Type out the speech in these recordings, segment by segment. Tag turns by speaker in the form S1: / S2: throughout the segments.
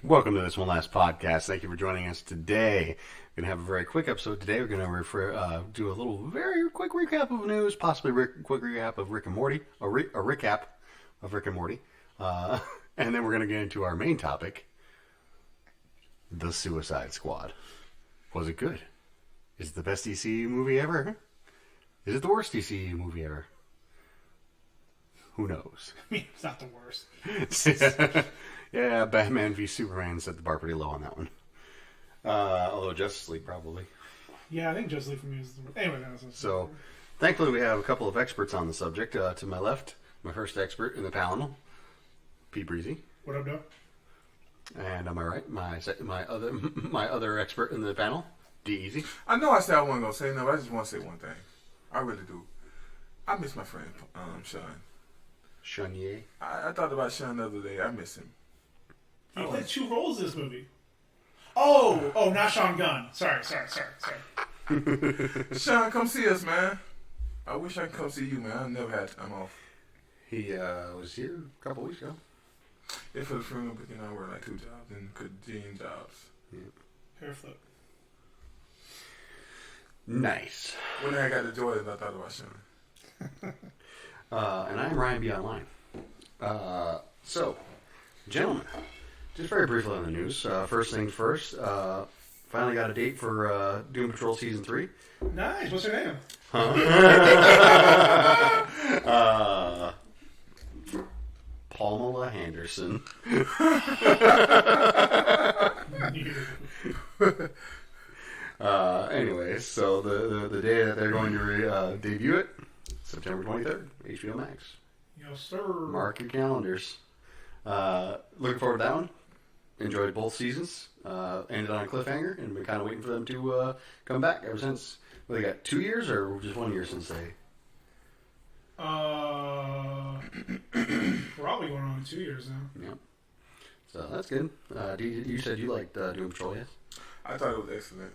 S1: Welcome to this one last podcast. Thank you for joining us today. We're going to have a very quick episode today. We're going to do a little very quick recap of news, possibly quick recap of Rick and Morty, a recap of Rick and Morty. And then we're going to get into our main topic, The Suicide Squad. Was it good? Is it the best DCU movie ever? Is it the worst DCU movie ever? Who knows?
S2: I mean, it's not the worst.
S1: Yeah, Batman v Superman set the bar pretty low on that one. Although Justice League probably.
S2: Yeah, I think Justice League for me is the worst. Anyway,
S1: So, thankfully we have a couple of experts on the subject. To my left, my first expert in the panel, P. Breezy.
S2: What up, Doug?
S1: And on my right, my other expert in the panel, D. Easy.
S3: I know I said I wasn't going to say no, but I just want to say one thing. I really do. I miss my friend, Sean.
S1: Shunier.
S3: I thought about Sean the other day. I miss him.
S2: He played two roles in this movie. Oh, not Sean Gunn. Sorry.
S3: Sean, come see us, man. I wish I could come see you, man. I never had time off.
S1: He was here a couple weeks ago.
S3: Yeah, for the film, but I work like 2 jobs and could Gene jobs.
S1: Yeah.
S2: Hair flip.
S1: Nice.
S3: When I got the Jordans, I thought about Sean.
S1: And I'm Ryan B. Online. So, gentlemen, just very briefly on the news. First things first, finally got a date for Doom Patrol Season 3.
S2: Nice. What's her name?
S1: Pamela Henderson. Anyways, so the day that they're going to debut it, September 23rd, HBO Max.
S2: Yes, sir.
S1: Mark your calendars. Looking forward to that one. Enjoyed both seasons. Ended on a cliffhanger, and been kind of waiting for them to come back ever since. Well, they got 2 years or just 1 year since they...
S2: Probably going on 2 years now.
S1: Yeah. So that's good. You said you liked Doom Patrol, yes?
S3: I thought it was excellent.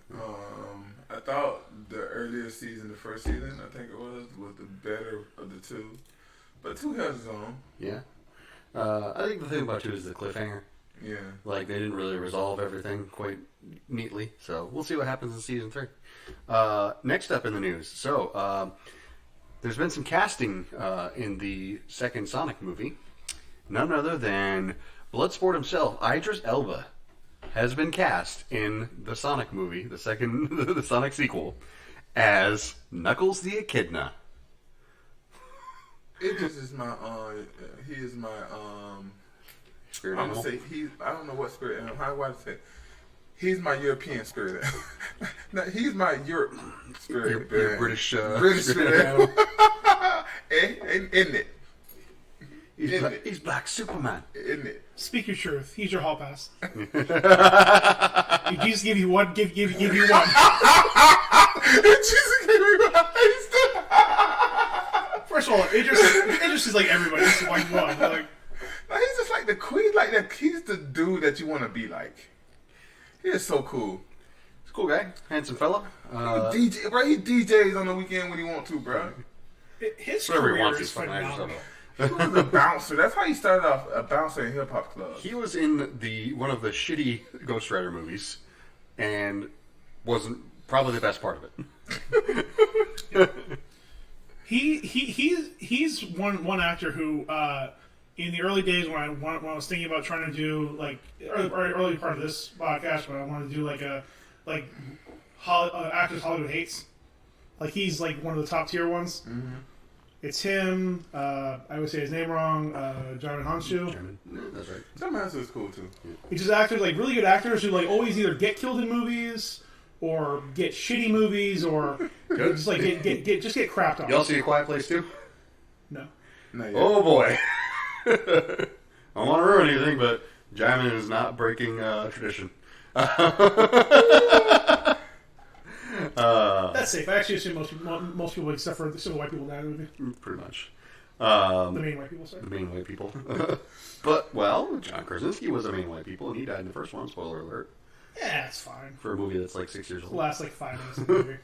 S3: I thought the earlier season, the first season, I think it was the better of the two. But 2 has its own.
S1: Yeah. I think the thing about 2 is the cliffhanger.
S3: Yeah.
S1: Like, they didn't really resolve everything quite neatly. So we'll see what happens in Season 3. Next up in the news. So, there's been some casting in the second Sonic movie. None other than Bloodsport himself, Idris Elba, has been cast in the Sonic movie, the Sonic sequel, as Knuckles the Echidna.
S3: It just is my he is my
S1: Spirit
S3: I'm
S1: animal?
S3: gonna say I don't know what spirit animal. How do I say? He's my European spirit. No, he's my Europe spirit.
S1: Your British
S3: spirit
S1: animal.
S3: Isn't it?
S1: He's Black Superman.
S3: Isn't it?
S2: Speak your truth. He's your hall pass. If Jesus give you one, give you one.
S3: Jesus gave me one.
S2: First of all, Idris is like everybody. It's like one. Like,
S3: He's just like the queen. Like that. He's the dude that you want to be like. He is so cool.
S1: He's a cool guy, handsome fella.
S3: He DJ, bro. He DJs on the weekend when he want to, bro.
S2: his
S1: Whatever he
S2: career
S1: wants,
S2: is
S1: he's fucking actor.
S2: phenomenal.
S3: He was a bouncer. That's how he started off, a bouncer in hip hop clubs.
S1: He was in one of the shitty Ghost Rider movies, and wasn't probably the best part of it.
S2: He's one actor who in the early days when I was thinking about trying to do like early part of this podcast, when I wanted to do actors Hollywood hates, like he's like one of the top tier ones.
S1: Mm-hmm.
S2: It's him. I would say his name wrong. Jarman Hanshu.
S1: Yeah, that's right.
S3: Some answers is cool too.
S2: He's just actors, like really good actors who like always either get killed in movies or get shitty movies or just like get crapped on.
S1: Y'all see A Quiet Place too?
S2: No.
S3: Not yet.
S1: Oh boy. I don't want to ruin anything, but Jamin is not breaking tradition.
S2: That's safe. I actually assume most people, except for the civil white people, die in the movie.
S1: Pretty much.
S2: The main white people, sorry.
S1: The main white people. But, well, John Krasinski was the main white people, and he died in the first one. Spoiler alert.
S2: Yeah, it's fine.
S1: For a movie that's like 6 years
S2: The
S1: old.
S2: last like 5 minutes of the movie.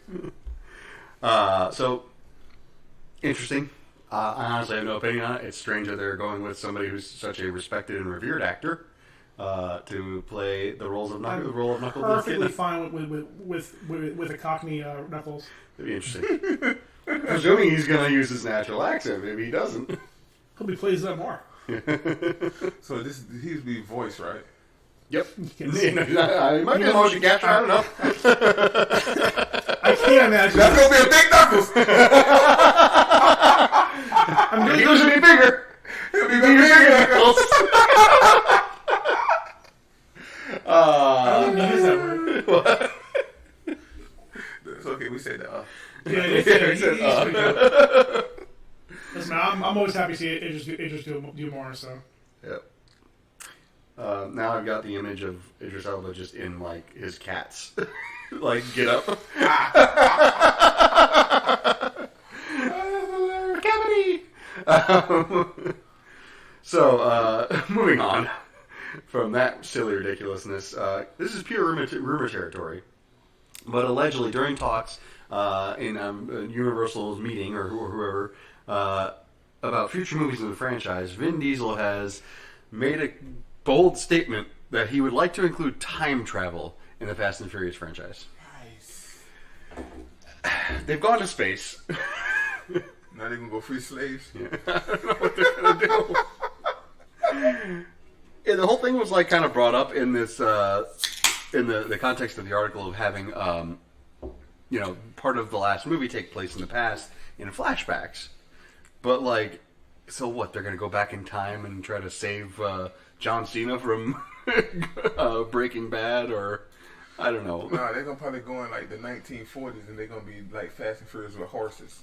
S1: So, interesting. I honestly have no opinion on it. It's strange that they're going with somebody who's such a respected and revered actor to play the role of Knuckles.
S2: Perfectly fine with a Cockney Knuckles.
S1: That'd be interesting. Presuming he's going to use his natural accent. Maybe he doesn't.
S2: Hope he plays that more.
S3: So he'd be voice, right?
S1: Yep.
S2: Yes.
S1: He might be a motion capture. I don't know.
S2: I can't imagine.
S3: That's gonna be a big Knuckles.
S1: He was going to be bigger.
S3: He'll be bigger.
S1: Knuckles.
S2: I don't think he used that word.
S1: What?
S3: It's okay. We said that.
S2: Yeah, he's pretty good. Listen, I'm always happy to see Idris do more. So.
S1: Yep. Now I've got the image of Idris Elba just in like his cats, like get up. Cavity. So moving on from that silly ridiculousness, this is pure rumor territory. But allegedly during talks in Universal's meeting or whoever about future movies in the franchise, Vin Diesel has made a bold statement that he would like to include time travel in the Fast and Furious franchise.
S3: Nice.
S1: They've gone to space.
S3: Not even go free slaves.
S1: Yeah. I don't know what they're going to do. Yeah, the whole thing was like kind of brought up in this in the context of the article of having part of the last movie take place in the past in flashbacks. But like, so what? They're going to go back in time and try to save John Cena from Breaking Bad, or I don't know.
S3: Nah, they're gonna probably go in like the 1940s, and they're gonna be like Fast and Furious with horses,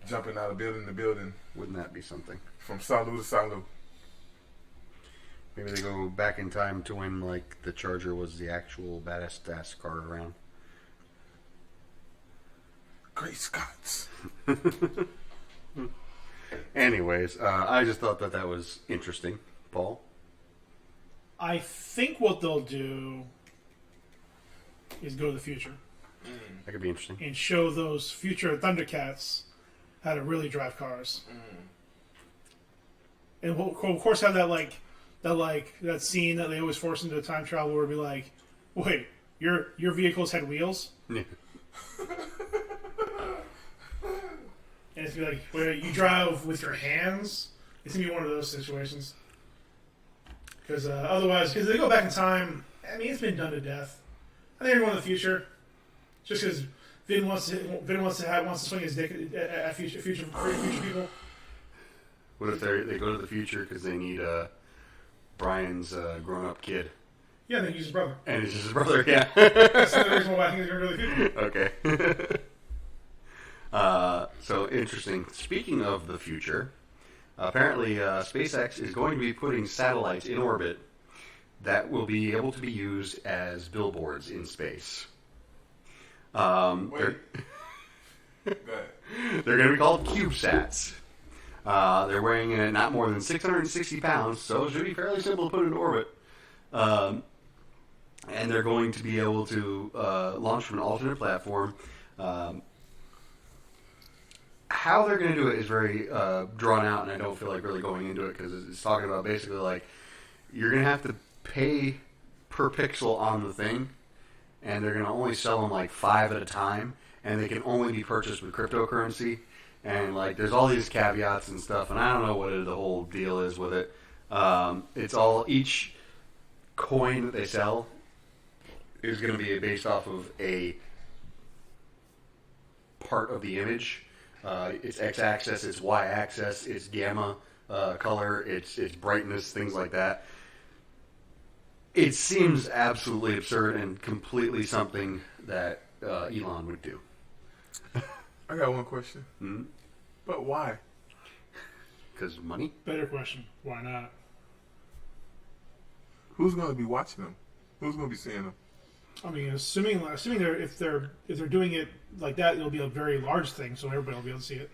S3: jumping out of building to building.
S1: Wouldn't that be something?
S3: From salute to salute.
S1: Maybe they go back in time to when like the Charger was the actual badass car around.
S3: Great Scots.
S1: Anyways, I just thought that was interesting. Paul?
S2: I think what they'll do is go to the future
S1: That could be interesting.
S2: and show those future Thundercats how to really drive cars. And we'll, of course, have that scene that they always force into time travel where it'll be like, wait, your vehicles had wheels?
S1: Yeah.
S2: And it's gonna be like, where you drive with your hands? It's gonna be one of those situations. Because otherwise, because they go back in time, I mean, it's been done to death. I think they're going to the future, just because Vin wants to swing his dick at future people.
S1: What if they go to the future because they need Brian's grown-up kid?
S2: Yeah, then use his brother.
S1: And it's just his brother, yeah.
S2: That's the reason why I think they're going to go to the future.
S1: Okay. So interesting. Speaking of the future, apparently SpaceX is going to be putting satellites in orbit that will be able to be used as billboards in space.
S3: Wait. Go ahead.
S1: They're going to be called CubeSats. They're weighing in at not more than 660 pounds, so it should be fairly simple to put in orbit. And they're going to be able to launch from an alternate platform. How they're going to do it is very drawn out, and I don't feel like really going into it because it's talking about basically like you're going to have to pay per pixel on the thing, and they're going to only sell them like 5 at a time, and they can only be purchased with cryptocurrency. And like, there's all these caveats and stuff, and I don't know what the whole deal is with it. It's all, each coin that they sell is going to be based off of a part of the image. It's x-axis, it's y-axis, it's gamma color, it's brightness, things like that. It seems absolutely absurd and completely something that Elon would do.
S3: I got one question.
S1: Mm-hmm.
S3: But why?
S1: Because money?
S2: Better question. Why not?
S3: Who's going to be watching them? Who's going to be seeing them?
S2: I mean, assuming if they're doing it like that, it'll be a very large thing, so everybody will be able to see it.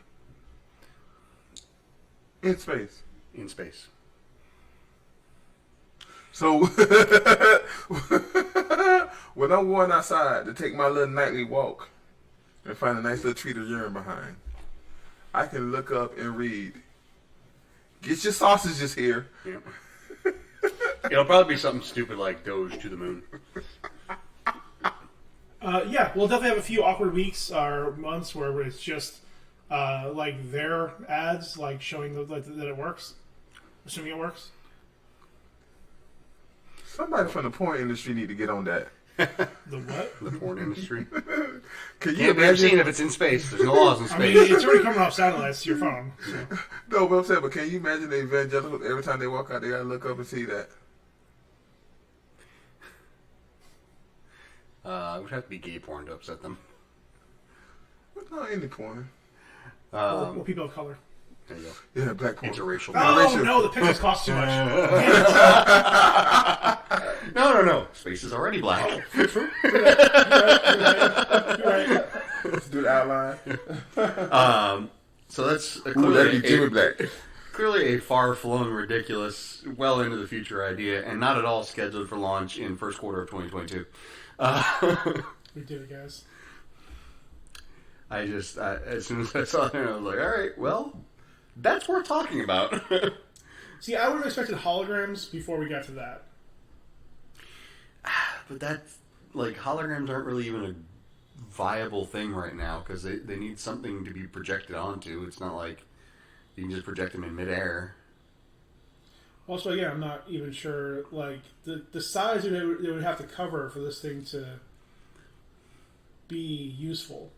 S3: In space.
S1: In space.
S3: So, when I'm going outside to take my little nightly walk and find a nice little treat of urine behind, I can look up and read, "Get your sausages here."
S1: Yep. It'll probably be something stupid like Doge to the moon.
S2: Yeah, we'll definitely have a few awkward weeks or months where it's just like their ads, like showing that it works, assuming it works.
S3: Somebody from the porn industry need to get on that.
S2: The what?
S1: The porn industry.
S3: Can you
S1: Can't be seen
S3: imagine?
S1: if it's in space. There's no laws in
S2: I
S1: space.
S2: mean, it's already coming off satellites to your phone. So.
S3: No, but I'm saying, but can you imagine the evangelicals every time they walk out, they gotta look up and see that?
S1: It would have to be gay porn to upset them.
S3: No, any porn.
S2: Or people of color.
S1: There you go.
S3: Yeah, black porn.
S1: Interracial.
S2: Oh no, the pictures cost too much.
S1: No. Space is already black.
S2: You're right.
S3: Let's do the outline.
S1: So that's
S3: Ooh, that'd be Jimmy Black.
S1: clearly a far-flung, ridiculous, well into the future idea, and not at all scheduled for launch in first quarter of 2022.
S2: We did it, guys.
S1: As soon as I saw it, I was like, all right, well, that's worth talking about.
S2: See, I would have expected holograms before we got to that.
S1: But that's, like, holograms aren't really even a viable thing right now, because they need something to be projected onto. It's not like you can just project them in midair.
S2: Also, again, I'm not even sure, like, the size they would have to cover for this thing to be useful.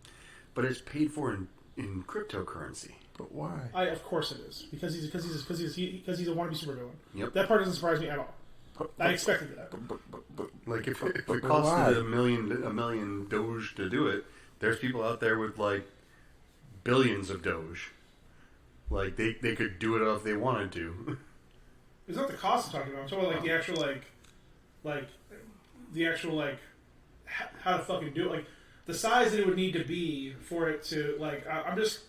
S1: But it's paid for in cryptocurrency.
S3: But why?
S2: Of course it is, because he's a wannabe supervillain.
S1: Yep.
S2: That part doesn't surprise me at all. I expected that.
S3: But
S1: Like if it
S3: why?
S1: costed a million Doge to do it, there's people out there with like billions of Doge. Like they could do it if they wanted to.
S2: It's not the cost I'm talking about. I'm talking about like the actual how to fucking do it. Like the size that it would need to be for it to like. I'm just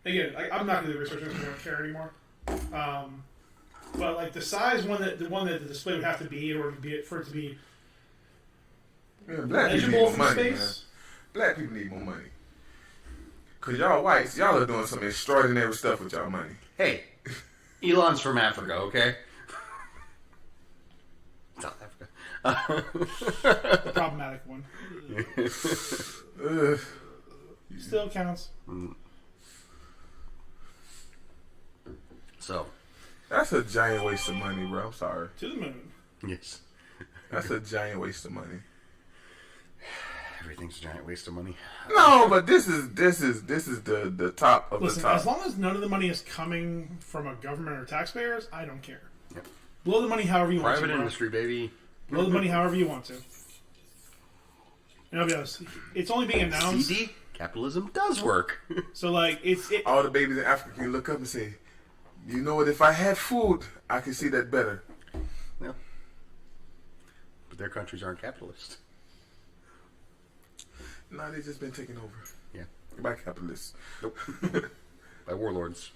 S2: again. I'm not going to do research because I don't care anymore. But like the size the one that the display would have to be in order to be for it to be
S3: black people need
S2: legible
S3: more
S2: from
S3: money,
S2: space.
S3: man. Black people need more money. Cause y'all whites, y'all are doing some extraordinary stuff with y'all money.
S1: Hey, Elon's from Africa, okay? South Africa.
S2: The problematic one still counts.
S1: So,
S3: That's a giant waste of money, bro. I'm sorry.
S2: To the moon.
S1: yes,
S3: That's a giant waste of money.
S1: everything's a giant waste of money.
S3: No, but this is the top of
S2: Listen,
S3: the top.
S2: as long as none of the money is coming from a government or taxpayers, I don't care.
S1: Yep.
S2: Blow the money however you want
S1: Private
S2: to. Bro.
S1: industry, baby.
S2: Blow the money however you want to. And I'll be honest, it's only being announced.
S1: CD, capitalism does work.
S2: So like
S3: All the babies in Africa can look up and say, "You know what? If I had food, I could see that better."
S1: Yeah. But their countries aren't capitalist.
S3: No, they've just been taken over
S1: Yeah.
S3: by capitalists.
S1: Nope. By warlords.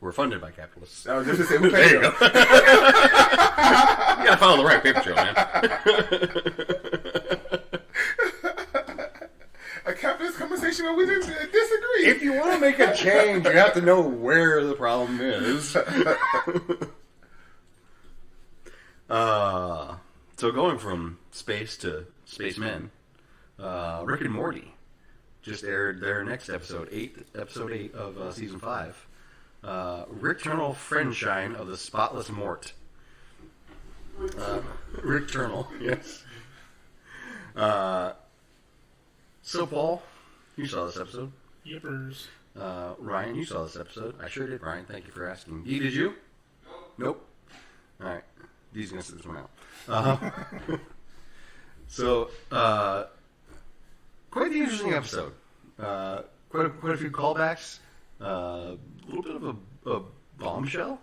S1: We're funded by capitalists.
S3: I was just gonna say, who
S1: There
S3: paid
S1: you go.
S3: them?
S1: You gotta follow the right paper trail, man.
S3: A capitalist conversation where we disagree.
S1: If you want to make a change, you have to know where the problem is. So going from space to spacemen, Rick and Morty just aired their next episode 8 of season 5. Rick Friendshine of the Spotless Mort. Rick Turnell, yes. So Paul, you saw this episode.
S2: yippers.
S1: Ryan, you saw this episode. I sure did, Ryan. Thank you for asking. Dee, did you? Nope. All right. Dee's going to sit this one out. So, quite the interesting episode. Quite a few callbacks. A little bit of a bombshell,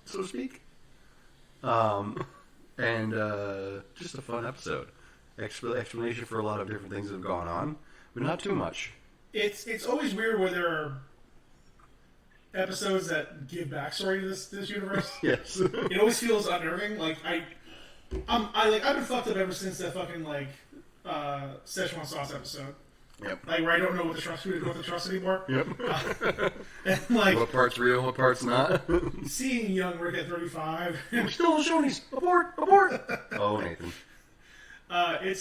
S1: so to speak. And just a fun episode. Explanation for a lot of different things that have gone on, but not too much.
S2: It's always weird where there are episodes that give backstory to this universe.
S1: Yes.
S2: It always feels unnerving. Like I've been fucked up ever since that fucking Szechuan sauce episode.
S1: Yep.
S2: Like, where I don't know what to trust anymore.
S1: Yep.
S2: And, like,
S1: What part's real, what part's not?
S2: seeing young Rick at 35,
S1: We're still in the Shoney's. Abort! Abort! Oh, Nathan.
S2: I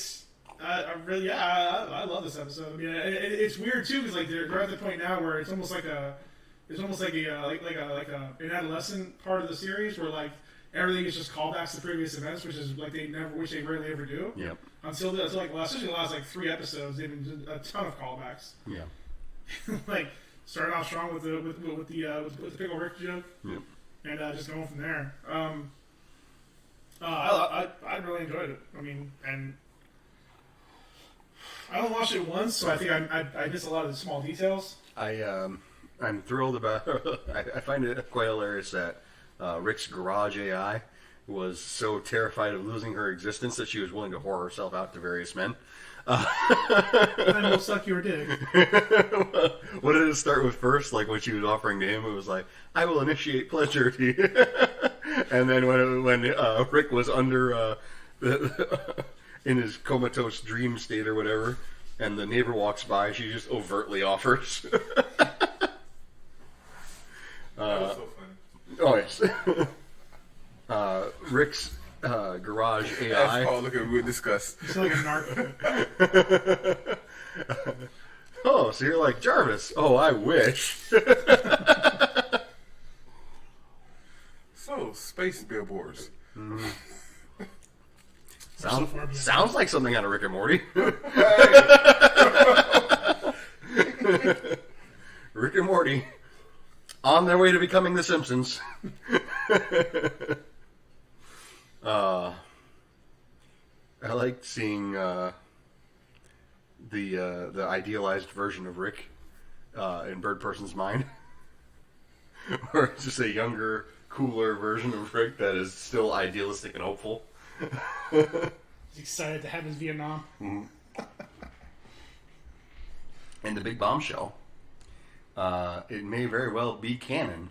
S2: love this episode. I mean, it's weird too because like they're at the point now where it's almost like an adolescent part of the series where like everything is just callbacks to previous events, which is like they rarely ever do.
S1: Yep.
S2: Until like especially the last like 3 episodes, they've been doing a ton of callbacks.
S1: Yeah.
S2: Like starting off strong with the pickle Rick joke.
S1: Yep.
S2: And just going from there. I really enjoyed it. I mean, and I only watched it once, so I think I missed a lot of the small details.
S1: I'm thrilled about. I find it quite hilarious that Rick's garage AI was so terrified of losing her existence that she was willing to whore herself out to various men.
S2: And we'll suck your dick.
S1: What did it start with first? Like when she was offering to him, it was like, "I will initiate pleasure to you." And then when Rick was under in his comatose dream state or whatever, and the neighbor walks by, she just overtly offers.
S3: That was so funny.
S1: Oh yes. Rick's garage AI.
S3: Oh, look at we discussed.
S2: You sound like a narc.
S1: Oh, so you're like Jarvis. Oh, I wish.
S3: So, space billboards.
S1: Mm-hmm. Sounds like something out of Rick and Morty. Rick and Morty on their way to becoming the Simpsons. I like seeing the idealized version of Rick in Bird Person's mind, or it's just a younger, cooler version of Rick that is still idealistic and hopeful.
S2: He's excited to have his Vietnam.
S1: Mm-hmm. And the big bombshell. It may very well be canon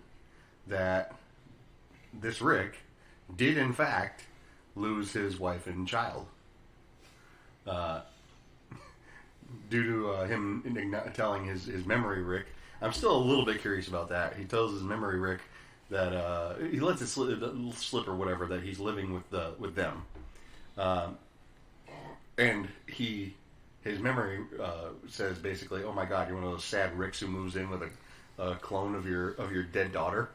S1: that this Rick did in fact lose his wife and child. Due to him telling his memory Rick. I'm still a little bit curious about that. He tells his memory Rick that he lets it slip or whatever that he's living with them. And his memory says basically, "Oh my God, you're one of those sad Ricks who moves in with a clone of your dead daughter,"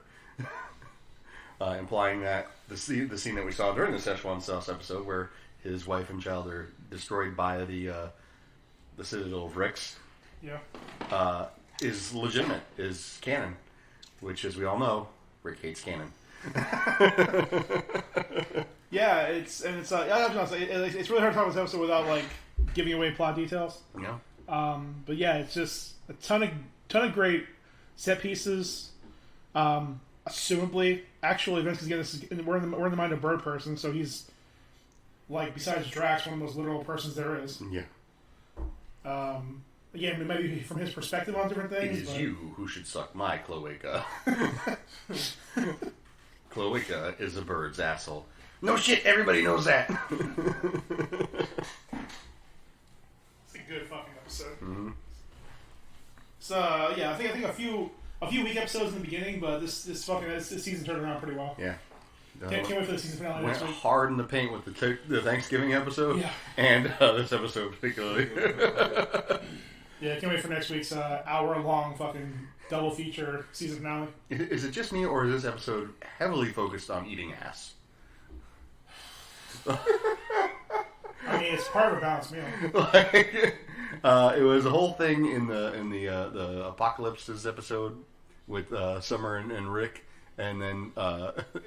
S1: implying that the scene that we saw during the Szechuan Sauce episode, where his wife and child are destroyed by the Citadel of Ricks, is legitimate, is canon, which, as we all know, Rick hates canon.
S2: Yeah, it's really hard to talk about this episode without like giving away plot details.
S1: Yeah.
S2: But yeah, it's just a ton of great set pieces. Assumably, actual events because again, we're in the mind of Bird Person, so he's like besides Drax, one of the most literal persons there is.
S1: Yeah.
S2: Again, maybe from his perspective on different things.
S1: It is you who should suck my cloaca. Cloaca is a bird's asshole. No shit, everybody knows that.
S2: It's a good fucking episode.
S1: Mm-hmm.
S2: So yeah, I think a few weak episodes in the beginning, but this season turned around pretty well.
S1: Yeah.
S2: Can't wait for the season finale
S1: Went
S2: next week.
S1: hard in the paint with the Thanksgiving episode, and this episode particularly.
S2: Yeah, can't wait for next week's hour-long fucking double feature season finale.
S1: Is it just me, or is this episode heavily focused on eating ass?
S2: I mean, it's part of a balanced meal.
S1: It was a whole thing in the Apocalypse's episode with Summer and Rick, and then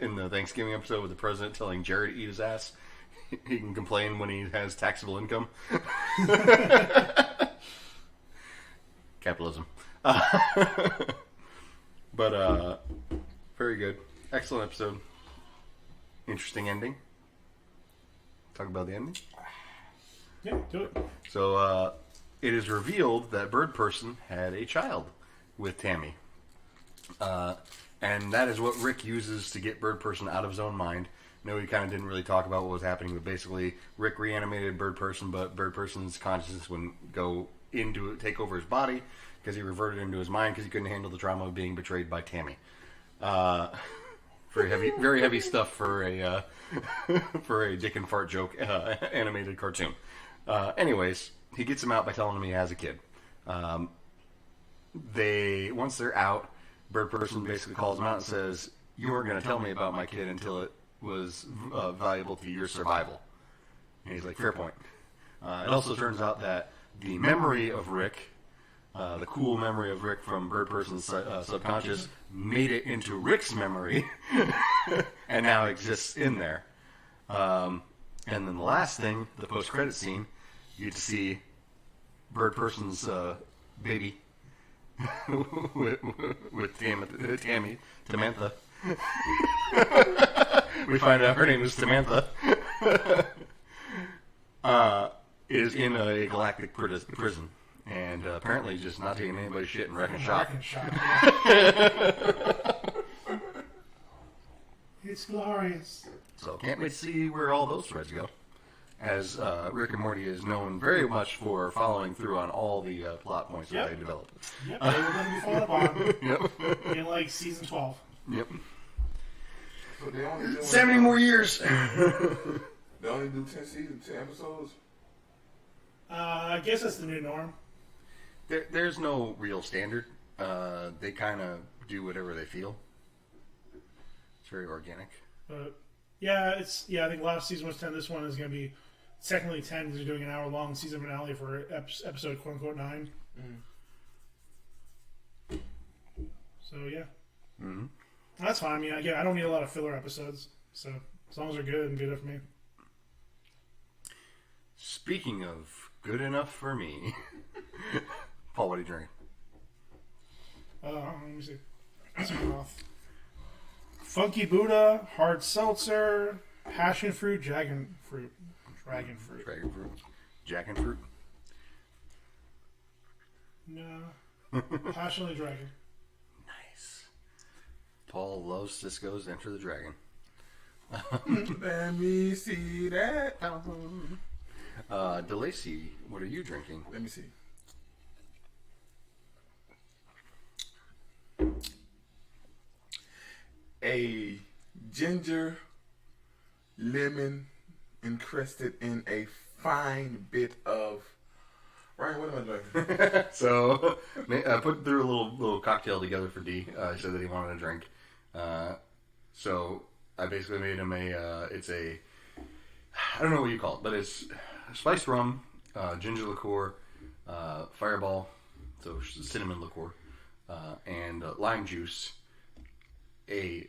S1: in the Thanksgiving episode with the president telling Jerry to eat his ass. He can complain when he has taxable income. Capitalism. But very good. Excellent episode. Interesting ending. Talk about the ending?
S2: Yeah, do it.
S1: So it is revealed that Bird Person had a child with Tammy. And that is what Rick uses to get Bird Person out of his own mind. No, he kind of didn't really talk about what was happening, but basically Rick reanimated Bird Person, but Bird Person's consciousness wouldn't go take over his body because he reverted into his mind because he couldn't handle the trauma of being betrayed by Tammy. Very heavy stuff for a for a dick and fart joke animated cartoon. Anyways, he gets him out by telling him he has a kid. Once they're out, Bird Person basically calls him out and says, "You weren't going to tell me about my kid until it was valuable to your survival." And he's like, "Fair point." It also turns out that the memory of Rick, the cool memory of Rick from Bird Person's subconscious, made it into Rick's memory and now exists in there. And then the last thing, the post-credit scene, you get to see Bird Person's baby with Tammy, Tamantha. We find out her name is Tamantha. Is in a galactic prison. And apparently just not taking anybody's shit and wrecking shop.
S2: It's glorious.
S1: So can't wait to see where all those threads go. As Rick and Morty is known very much for following through on all the plot points that they develop.
S2: Yep, they were going to be falling apart.
S1: Yep.
S2: In like season 12.
S1: Yep.
S3: So they only
S1: 70 more years.
S3: They only do 10 seasons, 10 episodes?
S2: I guess that's the new norm.
S1: There's no real standard. They kind of do whatever they feel. It's very organic.
S2: But I think last season was 10. This one is going to be technically 10 because they're doing an hour-long season finale for episode quote-unquote 9. So, yeah.
S1: Mm-hmm.
S2: That's fine. I mean, I don't need a lot of filler episodes. So, as long as they're good and good enough for me.
S1: Speaking of good enough for me, Paul, what are you drinking?
S2: Let me see. Funky Buddha, hard seltzer, passion fruit, dragon fruit.
S1: Jackin'
S2: No. Passionately dragon.
S1: Nice. Paul loves Cisco's Enter the Dragon.
S3: Let me see that.
S1: DeLacy, what are you drinking?
S3: Let me see. A ginger lemon encrusted in a fine bit of. Ryan, what am I drinking?
S1: So, I put through a little cocktail together for D. He said that he wanted a drink. So, I basically made him it's a, I don't know what you call it, but it's spiced rum, ginger liqueur, fireball, so cinnamon liqueur, and lime juice, a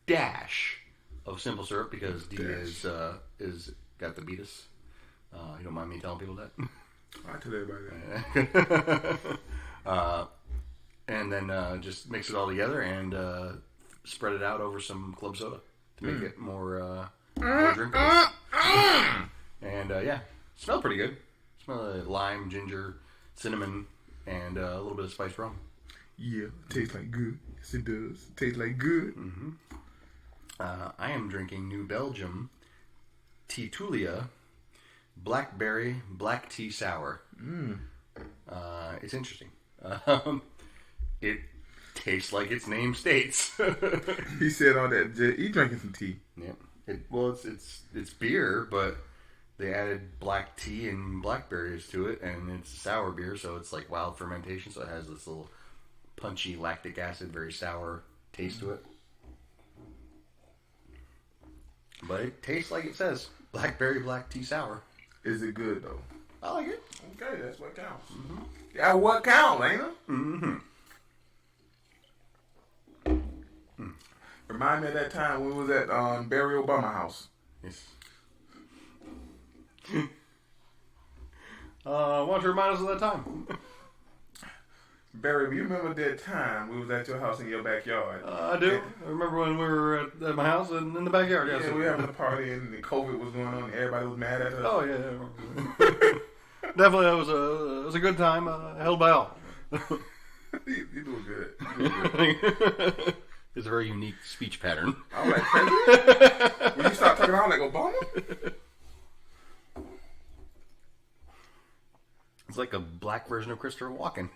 S1: dash of simple syrup because D is got the beatus. You don't mind me telling people that?
S3: I tell everybody that.
S1: And then just mix it all together and spread it out over some club soda to make it more drinkable. And smelled pretty good. Smell like lime, ginger, cinnamon, and a little bit of spiced rum.
S3: Yeah, tastes like good. Yes, it does. Tastes like good.
S1: Mm-hmm. I am drinking New Belgium Tulia Blackberry Black Tea Sour. It's interesting. It tastes like its name states.
S3: He said on that. He drinking some tea.
S1: Yeah. It's beer, but they added black tea and blackberries to it, and it's sour beer, so it's like wild fermentation, so it has this little punchy lactic acid, very sour taste to it. But it tastes like it says. Blackberry black tea sour.
S3: Is it good, though?
S1: I like it.
S3: Okay, that's what counts. Mm-hmm. Yeah, what counts, ain't it?
S1: Mm-hmm.
S3: Remind me of that time when we was at Barry Obama house.
S1: Yes. Why don't you remind us of that time?
S3: Barry, you remember that time we was at your house in your backyard?
S1: I do. I remember when we were at my house and in the backyard.
S3: Yeah, we were having a party and the COVID was going on and everybody was mad at us.
S1: Oh, yeah. Definitely, it was a good time. Held by all.
S3: You doing good.
S1: It's a very unique speech pattern.
S3: I was like, President? When you start talking, I was like, Obama?
S1: It's like a black version of Christopher Walken.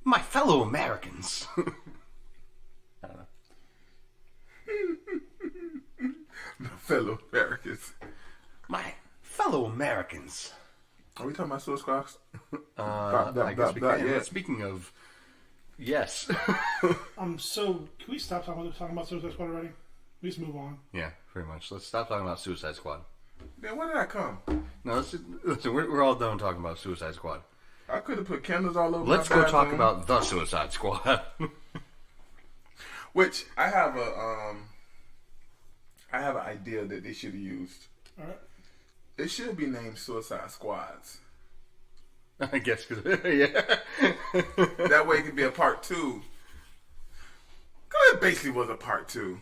S1: My fellow Americans. I don't know.
S3: My fellow Americans.
S1: My fellow Americans.
S3: Are we talking about Suicide Squad?
S1: I guess we can.
S3: Yeah.
S1: Speaking of, yes.
S2: So can we stop talking about Suicide Squad already? We just move on.
S1: Yeah, pretty much. Let's stop talking about Suicide Squad.
S3: Then where did I come?
S1: No, listen, we're all done talking about Suicide Squad.
S3: I could have put candles all over.
S1: Let's
S3: my
S1: go talk
S3: bathroom.
S1: about the Suicide Squad.
S3: Which I have an idea that they should have used.
S2: All right.
S3: It should be named Suicide Squads.
S1: I guess, cause, yeah.
S3: That way it could be a part 2. Cause it basically was a part 2.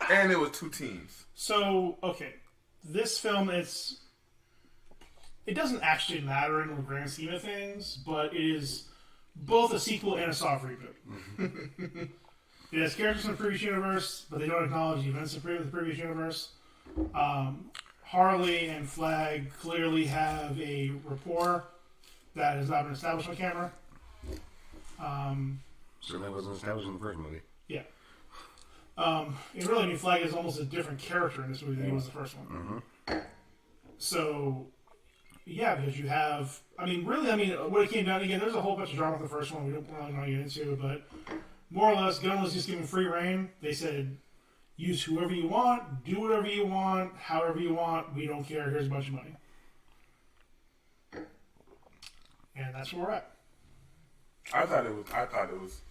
S3: And it was 2 teams.
S2: So, okay. This film, it doesn't actually matter in the grand scheme of things, but it is both a sequel and a soft reboot. It has characters from the previous universe, but they don't acknowledge the events of the previous universe. Harley and Flagg clearly have a rapport that has not been established on camera.
S1: Certainly wasn't established in the first movie.
S2: Yeah. And really, I mean, Flagg is almost a different character in this movie than he was the first one. Mm-hmm. So, yeah, because you have... I mean, really, what it came down to, again, there's a whole bunch of drama with the first one we don't really want to get into, but more or less, Gunn was just given free reign. They said, use whoever you want, do whatever you want, however you want, we don't care, here's a bunch of money. And that's where we're at.
S3: I thought it was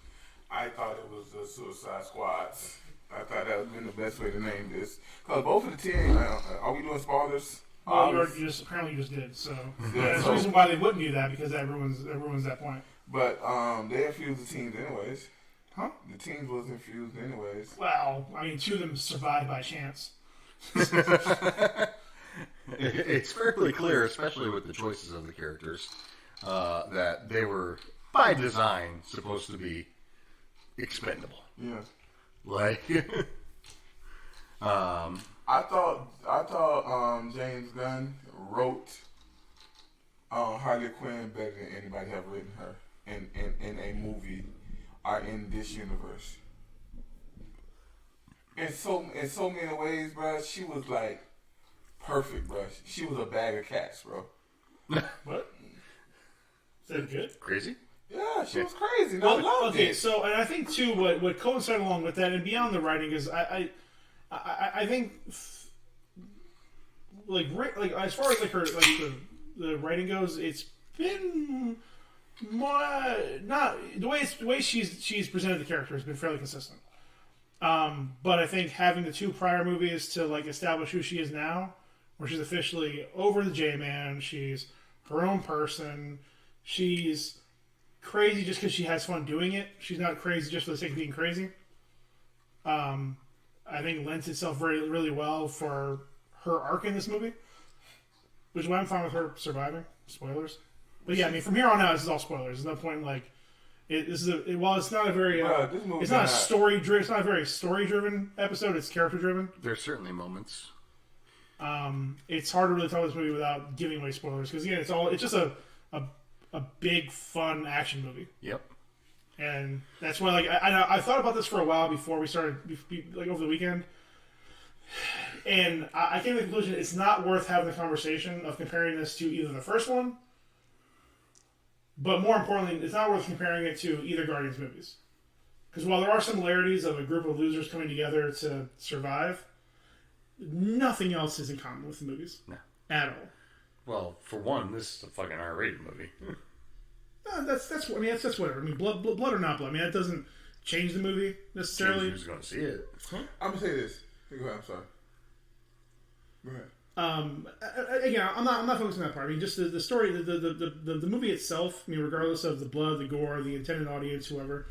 S3: the Suicide Squads. I thought that would have been the best way to name this. Because both of the teams, are we doing spoilers?
S2: Well, apparently you just did, so.
S3: Yeah,
S2: There's a reason why they wouldn't do that, because everyone's that point.
S3: But they infused the teams anyways.
S2: Huh?
S3: The teams was infused anyways.
S2: Well, I mean, 2 of them survived by chance.
S1: It's fairly clear, especially with the choices of the characters, that they were, by design, supposed to be expendable.
S3: Yeah.
S1: Like,
S3: I thought James Gunn wrote Harley Quinn better than anybody have written her in a movie or in this universe. In so many ways, bro, she was like perfect, bro. She was a bag of cats, bro.
S2: What? Is that good?
S1: crazy?
S3: Yeah, she was crazy. No, I loved it.
S2: So, and I think too, what coincided along with that, and beyond the writing, is I think like as far as like her the writing goes, it's been more not the way she's presented the character has been fairly consistent. But I think having the 2 prior movies to like establish who she is now, where she's officially over the J-Man, she's her own person, she's crazy just because she has fun doing it. She's not crazy just for the sake of being crazy. I think lends itself really well for her arc in this movie, which is why I'm fine with her surviving. Spoilers, but yeah, I mean, from here on out, this is all spoilers. There's no point in, like while it's not a very it's not a story driven. It's not a very story driven episode. It's character driven.
S1: There's certainly moments.
S2: It's hard to really tell this movie without giving away spoilers because again, it's just a big fun action movie.
S1: Yep.
S2: And that's why, like, I thought about this for a while before we started, like, over the weekend. And I came to the conclusion it's not worth having the conversation of comparing this to either the first one, but more importantly, it's not worth comparing it to either Guardians movies. Because while there are similarities of a group of losers coming together to survive, nothing else is in common with the movies.
S1: No.
S2: At all.
S1: Well, for one, this is a fucking R-rated movie.
S2: That's whatever. I mean, blood or not blood. I mean, that doesn't change the movie necessarily.
S1: Who's going to see it?
S3: I'm gonna say this. Go ahead. I'm sorry. Go ahead.
S2: Again, I'm not focusing on that part. I mean, just the story, the movie itself. I mean, regardless of the blood, the gore, the intended audience, whoever.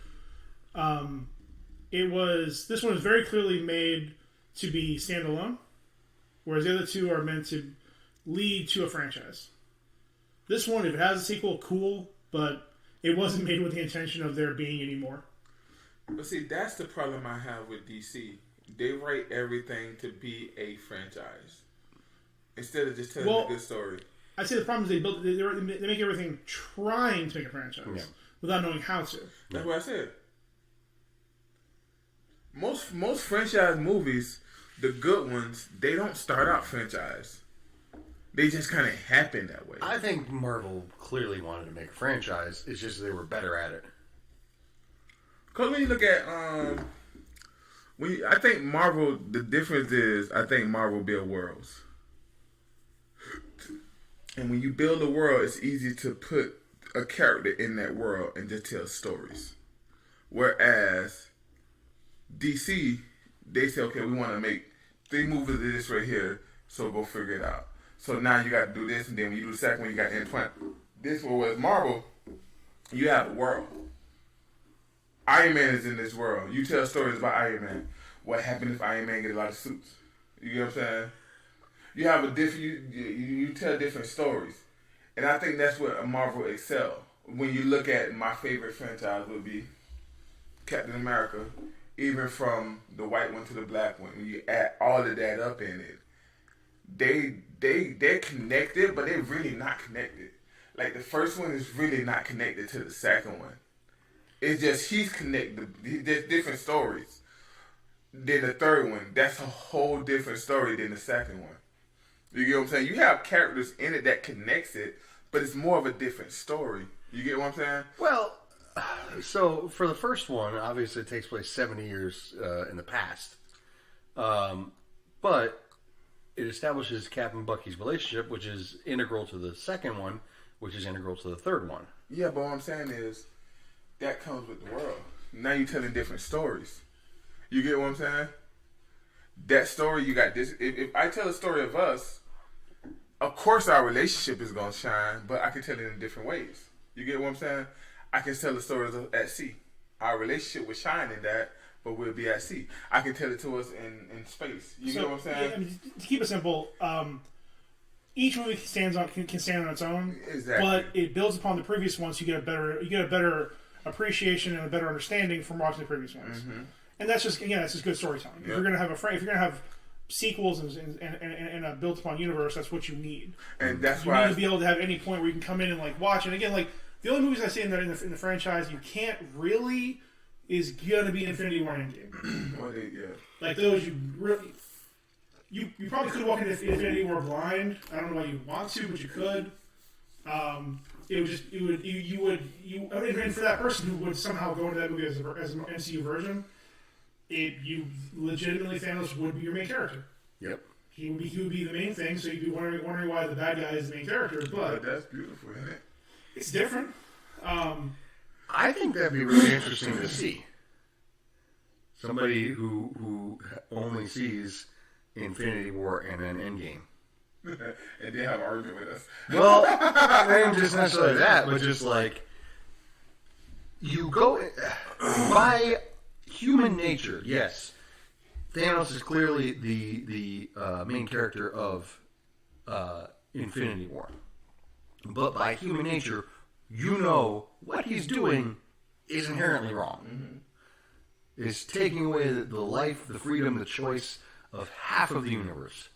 S2: This one is very clearly made to be standalone, whereas the other 2 are meant to lead to a franchise. This one, if it has a sequel, cool, but it wasn't made with the intention of there being any more.
S3: But see, that's the problem I have with DC. they write everything to be a franchise instead of just telling a good story.
S2: I say the problem is they make everything trying to make a franchise without knowing how to.
S3: That's what I said. Most franchise movies, the good ones, they don't start out franchise. They just kind of happen that way.
S1: I think Marvel clearly wanted to make a franchise. It's just they were better at it.
S3: Because when you look at, I think Marvel, the difference is, I think Marvel build worlds. And when you build a world, it's easy to put a character in that world and just tell stories. Whereas DC, they say, okay, we want to make 3 movies of this right here, so go figure it out. So now you got to do this, and then when you do the second one, you got to implant this one. Whereas Marvel, you have a world. Iron Man is in this world. You tell stories about Iron Man. What happened if Iron Man get a lot of suits? You get what I'm saying? You have a different. You tell different stories, and I think that's where Marvel excel. When you look at my favorite franchise would be Captain America, even from the white one to the black one. When you add all of that up in it, they're connected, but they're really not connected. Like the first one is really not connected to the second one. It's just he's connected. There's different stories. Then the third one, that's a whole different story than the second one. You get what I'm saying? You have characters in it that connects it, but it's more of a different story. You get what I'm saying?
S1: Well, so for the first one, obviously it takes place 70 years in the past. But it establishes Cap and Bucky's relationship, which is integral to the second one, which is integral to the third one.
S3: Yeah, but what I'm saying is, that comes with the world. Now you're telling different stories. You get what I'm saying? That story, you got this. If I tell a story of us, of course our relationship is going to shine, but I can tell it in different ways. You get what I'm saying? I can tell the stories at sea. Our relationship will shine in that, but we'll be at sea. I can tell it to us in space. You get what I'm saying?
S2: Yeah, I mean, to keep it simple, each movie can stand on its own.
S3: Exactly.
S2: But it builds upon the previous ones. You get a better appreciation and a better understanding from watching the previous ones. Mm-hmm. And that's just good storytelling. Yep. If you're gonna have sequels and a built upon universe, that's what you need.
S3: And that's
S2: you
S3: why
S2: need to be able to have any point where you can come in and like watch. And again, like the only movies I see in the franchise you can't really is gonna be Infinity War and Endgame.
S3: Well, yeah.
S2: Like those you really. You probably could walk into Infinity War blind. I don't know why you want to, but you could. And for that person who would somehow go into that movie as an MCU version, you legitimately Thanos would be your main character.
S1: Yep.
S2: He would be the main thing, so you'd be wondering why the bad guy is the main character. But
S3: that's beautiful, isn't it?
S2: It's different.
S1: I think that'd be really interesting to see. Somebody who only sees Infinity War and then Endgame.
S3: And they have an argument with us.
S1: Well, not just necessarily that, but just like you go by human nature. Yes, Thanos is clearly the main character of Infinity War, but by human nature, you know what he's doing is inherently wrong. Mm-hmm. It's taking away the life, the freedom, the choice of half of the universe.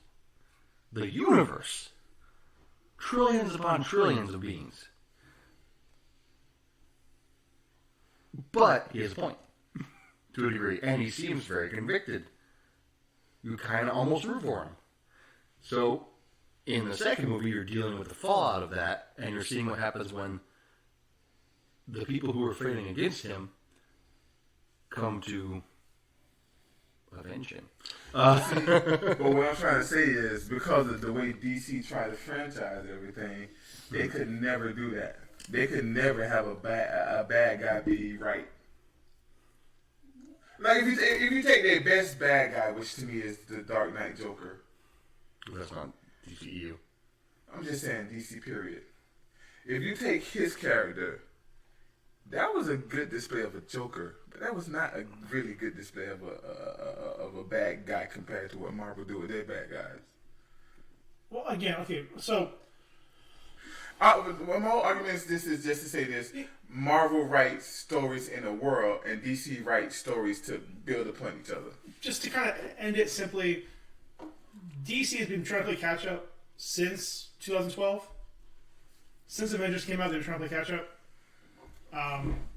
S1: The universe. Trillions upon trillions of beings. But he has a point. To a degree. And he seems very convicted. You kind of almost root for him. So, in the second movie, you're dealing with the fallout of that, and you're seeing what happens when the people who are fighting against him come to avenge him.
S3: But what I'm trying to say is, because of the way DC tried to franchise everything, they could never do that. They could never have a bad guy be right. Like if you take their best bad guy, which to me is the Dark Knight Joker.
S1: That's not DCEU.
S3: I'm just saying DC period. If you take his character, that was a good display of a Joker, but that was not a really good display of a bad guy compared to what Marvel do with their bad guys.
S2: Well, again, okay, so
S3: Well, my whole argument is this is just to say this: Marvel writes stories in a world, and DC writes stories to build upon each other.
S2: Just to kind of end it simply, DC has been trying to play catch up since 2012. Since Avengers came out, they were trying to play catch up.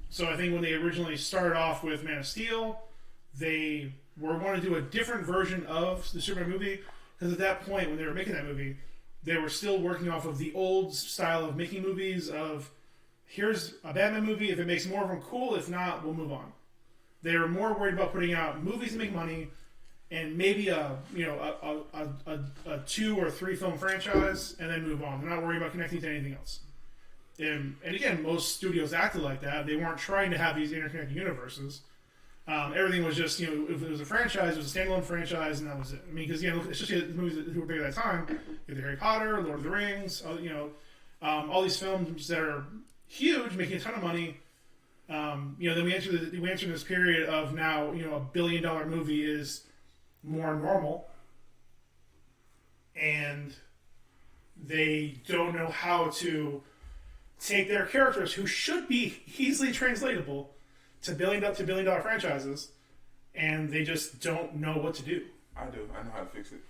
S2: So I think when they originally started off with Man of Steel, they were going to do a different version of the Superman movie, because at that point, when they were making that movie, they were still working off of the old style of making movies of, here's a Batman movie, if it makes more of them, cool, if not, we'll move on. They were more worried about putting out movies that make money, and maybe a 2 or 3 film franchise, and then move on. They're not worried about connecting to anything else. And again, most studios acted like that. They weren't trying to have these interconnected universes. Everything was just, if it was a franchise, it was a standalone franchise, and that was it. I mean, because, especially the movies that were big at that time, you had the Harry Potter, Lord of the Rings, all these films that are huge, making a ton of money. Then we enter this period of now, $1 billion movie is more normal, and they don't know how to take their characters who should be easily translatable to billion dollar franchises, and they just don't know what to do.
S3: I do. I know how to fix it.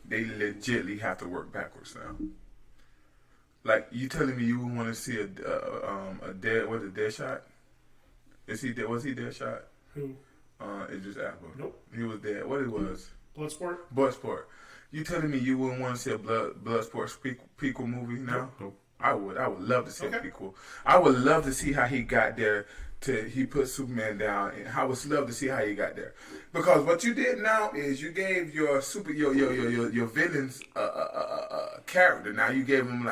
S3: They legitly have to work backwards now. Like, you telling me you would want to see a dead shot? Was he dead shot?
S2: Who?
S3: Idris Elba.
S2: Nope.
S3: He was dead. What it was?
S2: Bloodsport.
S3: Bloodsport. You telling me you wouldn't want to see a Bloodsport prequel movie now?
S2: Nope.
S3: I would love to see a prequel. I would love to see how he got there. He put Superman down, and I would love to see how he got there. Because what you did now is you gave your villains a character. Now you gave him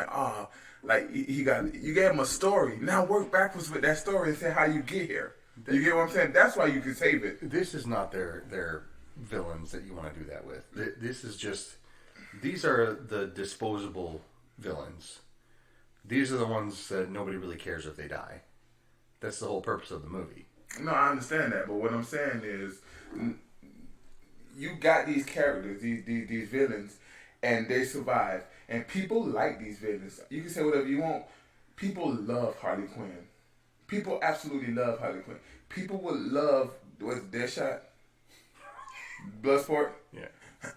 S3: you gave him a story. Now work backwards with that story and say how you get here. You get what I'm saying? That's why you can save it.
S1: This is not their villains that you want to do that with. This is just, these are the disposable villains. These are the ones that nobody really cares if they die. That's the whole purpose of the movie.
S3: No, I understand that, but what I'm saying is, you got these characters, these villains, and they survive, and people like these villains. You can say whatever you want. People love Harley Quinn. People absolutely love Harley Quinn. People would love, what's Deadshot? Bloodsport?
S1: Yeah.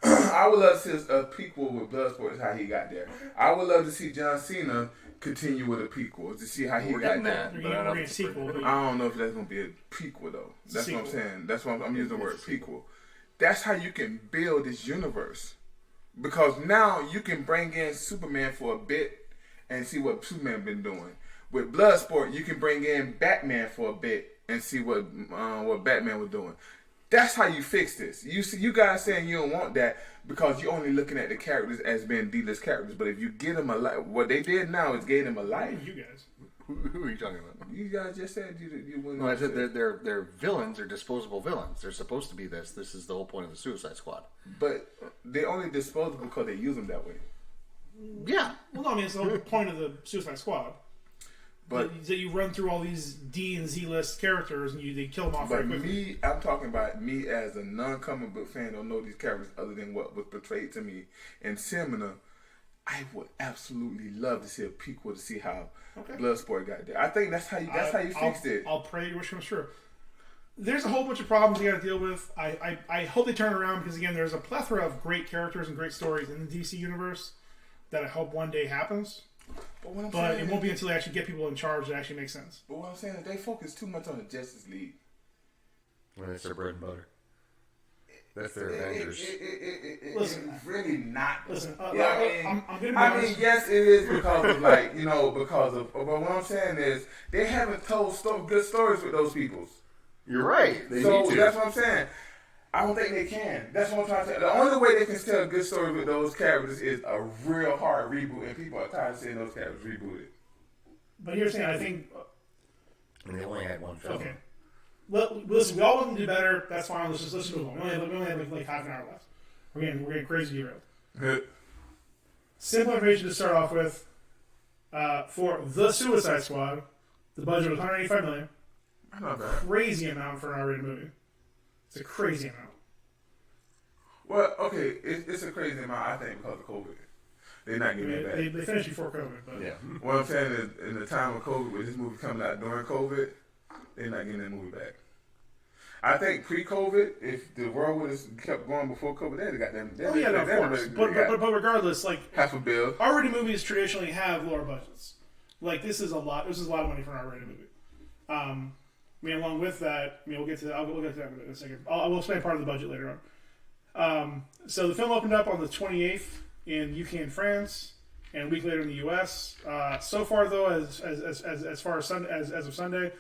S3: I would love to see a prequel with Bloodsport, is how he got there. I would love to see John Cena continue with a prequel to see how he got there.
S2: I
S3: don't know if that's going to be a prequel, though. That's what I'm saying. That's why I'm using the word prequel. That's how you can build this universe. Because now you can bring in Superman for a bit and see what Superman been doing. With Bloodsport, you can bring in Batman for a bit and see what Batman was doing. That's how you fix this. You guys saying you don't want that because you're only looking at the characters as being D-list characters. But if you get them a life, what they did now is gave them a life.
S2: You guys.
S1: Who are you talking about?
S3: You guys just said you wouldn't.
S1: No, I said they're villains. They're disposable villains. They're supposed to be this. This is the whole point of the Suicide Squad.
S3: But they only disposable because they use them that way.
S1: Yeah.
S2: Well, no, I mean, it's the whole point of the Suicide Squad.
S3: But
S2: that you run through all these D and Z list characters and they kill them off very quickly.
S3: I'm talking about me as a non-comic book fan, don't know these characters other than what was portrayed to me in cinema. I would absolutely love to see a prequel to see how Bloodsport got there. I think that's how you fixed it.
S2: I'll pray your wish comes true. There's a whole bunch of problems you got to deal with. I hope they turn around because again, there's a plethora of great characters and great stories in the DC universe that I hope one day happens. But it won't be until they actually get people in charge that actually makes sense.
S3: But what I'm saying is they focus too much on the Justice League.
S1: When it's their bread and butter. That's their Avengers.
S3: It's really not.
S2: Listen,
S3: I mean, yes, it is because of because of. But what I'm saying is they haven't told good stories with those people.
S1: You're right.
S3: That's what I'm saying. I don't think they can. That's what I'm trying to say. The only way they can tell a good story with those characters is a real hard reboot, and people are tired of seeing those characters rebooted.
S2: But here's the thing, I think...
S1: And they only had one film.
S2: Okay. Well, listen, we all want to do better. That's fine. Let's move on. We only have like half an hour left. We're getting crazy derailed. Simple information to start off with. For The Suicide Squad, the budget was $185 million.
S3: Not bad.
S2: Crazy amount for an R-rated movie. It's a crazy amount.
S3: Well, okay, it's a crazy amount, I think, because of COVID. They're not getting it back.
S2: They finished before COVID, but
S1: Yeah.
S3: What I'm saying is, in the time of COVID, with this movie coming out during COVID, they're not getting that movie back. I think pre-COVID, if the world would have kept going before COVID, they'd have got them.
S2: oh yeah, no, of course. But regardless, like
S3: $500 million.
S2: R-rated movies traditionally have lower budgets. Like this is a lot. This is a lot of money for an R-rated movie. I mean, along with that, I mean, we'll get to that in a second. I will explain part of the budget later on. So the film opened up on the 28th in UK and France, and a week later in the US. So far, though, as far as of Sunday,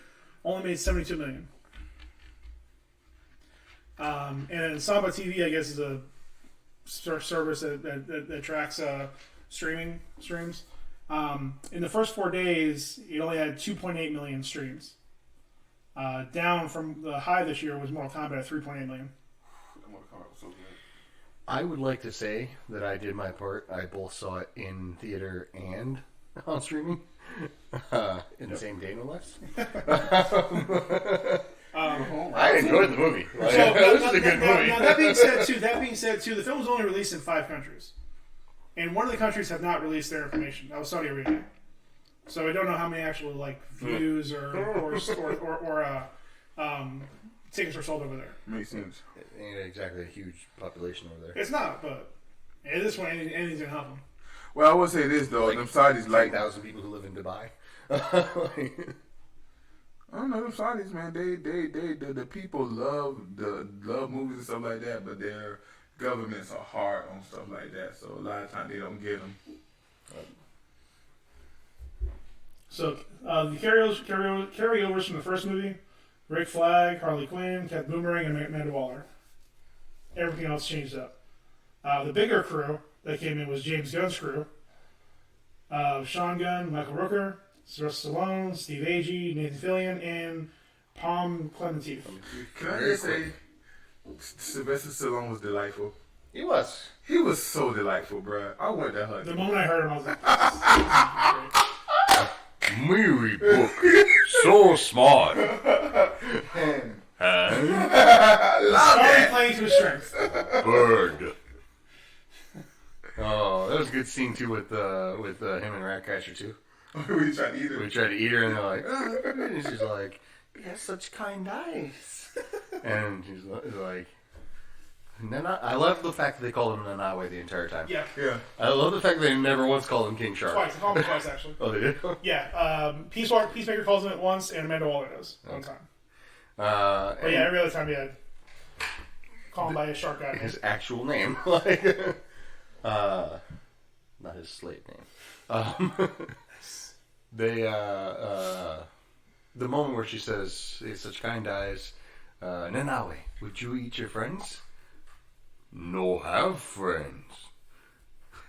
S2: only made $72 million. And Samba TV, I guess, is a service that tracks streams. In the first 4 days, it only had 2.8 million streams. Down from the high this year was Mortal Kombat at 3.8 million.
S1: I would like to say that I did my part. I both saw it in theater and on streaming in the same day, no less. I enjoyed the movie. Like, this is a good movie.
S2: Now, that being said, too, the film was only released in 5 countries, and one of the countries have not released their information. That was Saudi Arabia. So I don't know how many actual views or tickets were sold over there.
S3: Makes sense.
S1: It ain't exactly a huge population over there.
S2: It's not, but at this point, anything's gonna help them.
S3: Well, I will say this though, them Saudis
S1: 10,000 people who live in Dubai.
S3: I don't know, them Saudis, man. The people love movies and stuff like that, but their governments are hard on stuff like that. So a lot of times they don't get them.
S2: So the carryovers from the first movie: Rick Flagg, Harley Quinn, Captain Boomerang, and Amanda Waller. Everything else changed up. The bigger crew that came in was James Gunn's crew: Sean Gunn, Michael Rooker, Sylvester Stallone, Steve Agee, Nathan Fillion, and Palm Clementif.
S3: Can I just say, Sylvester Stallone was delightful.
S1: He was.
S3: He was so delightful, bro. I went to hug.
S2: The moment I heard him, I was like, this is great.
S1: Movie book. So smart.
S2: Starting playing to his strengths.
S1: Bird. Oh, that was a good scene too with him and Ratcatcher too.
S3: We tried to eat her.
S1: We tried to eat her and they're like, oh, and she's like, you have such kind eyes. And she's like, I love the fact that they called him Nanawe the entire time.
S2: Yeah.
S1: I love the fact that they never once called him King Shark.
S2: Twice. They called him twice, actually.
S1: Oh, they did?
S2: Yeah. Peacemaker calls him it once, and Amanda Waller does one time. But yeah, every other time he had call him by his shark guy.
S1: His actual name. Like, not his slave name. The moment where she says, it's such kind eyes, Nanawe, would you eat your friends? No have friends.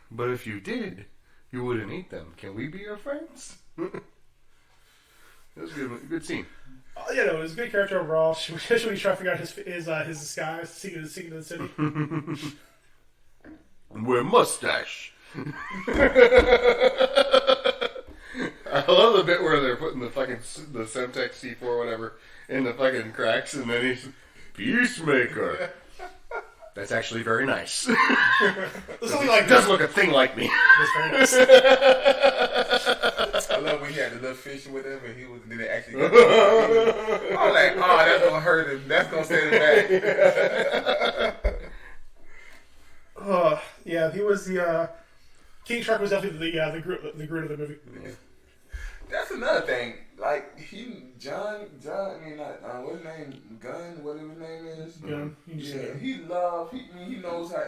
S1: But if you did, you wouldn't eat them. Can we be your friends? That was a good scene.
S2: Oh, yeah, no, it was a good character overall. Especially when he's trying to figure out his disguise, singing to the city.
S1: Wear mustache. I love the bit where they're putting the Semtex C4 or whatever in the fucking cracks, and then he's Peacemaker. That's actually very nice. It does look a thing like me.
S2: That's very nice.
S3: I love when he had the little fish with him and did it actually go. I was like, oh, that's gonna hurt him. That's gonna send him back.
S2: Yeah, he was the King Shark was definitely the Groot of the movie.
S3: Yeah. That's another thing. Like John, I mean, what's his name? Gunn, whatever his name is.
S2: Gunn.
S3: Yeah, he knows how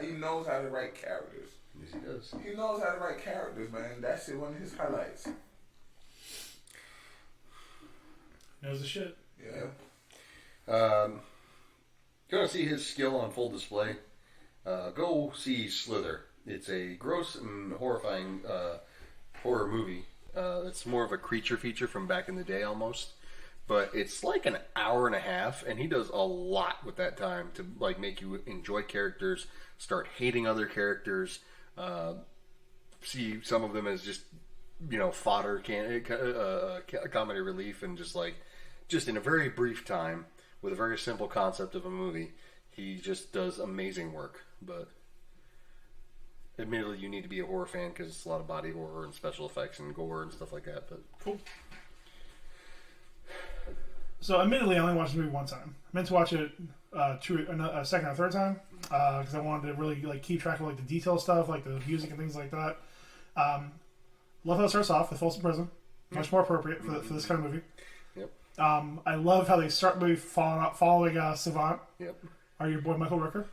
S3: to write characters.
S1: Yes, he does.
S3: He knows how to write characters, man. That's one of his highlights.
S2: Knows the shit.
S3: Yeah.
S1: You want to see his skill on full display? Go see Slither. It's a gross and horrifying horror movie. It's more of a creature feature from back in the day almost. But it's like an hour and a half, and he does a lot with that time to like make you enjoy characters, start hating other characters, see some of them as just, fodder, comedy relief, and just in a very brief time, with a very simple concept of a movie, he just does amazing work. But
S4: admittedly, you need to be a horror fan because it's a lot of body horror and special effects and gore and stuff like that. But
S2: Cool. So, admittedly, I only watched the movie one time. I meant to watch it a second or third time because I wanted to really like keep track of like the detail stuff, like the music and things like that. Love how it starts off with Folsom Prison. Much more appropriate for this kind of movie.
S4: Yep.
S2: I love how they start the movie following Savant.
S4: Yep.
S2: Or your boy Michael Rooker,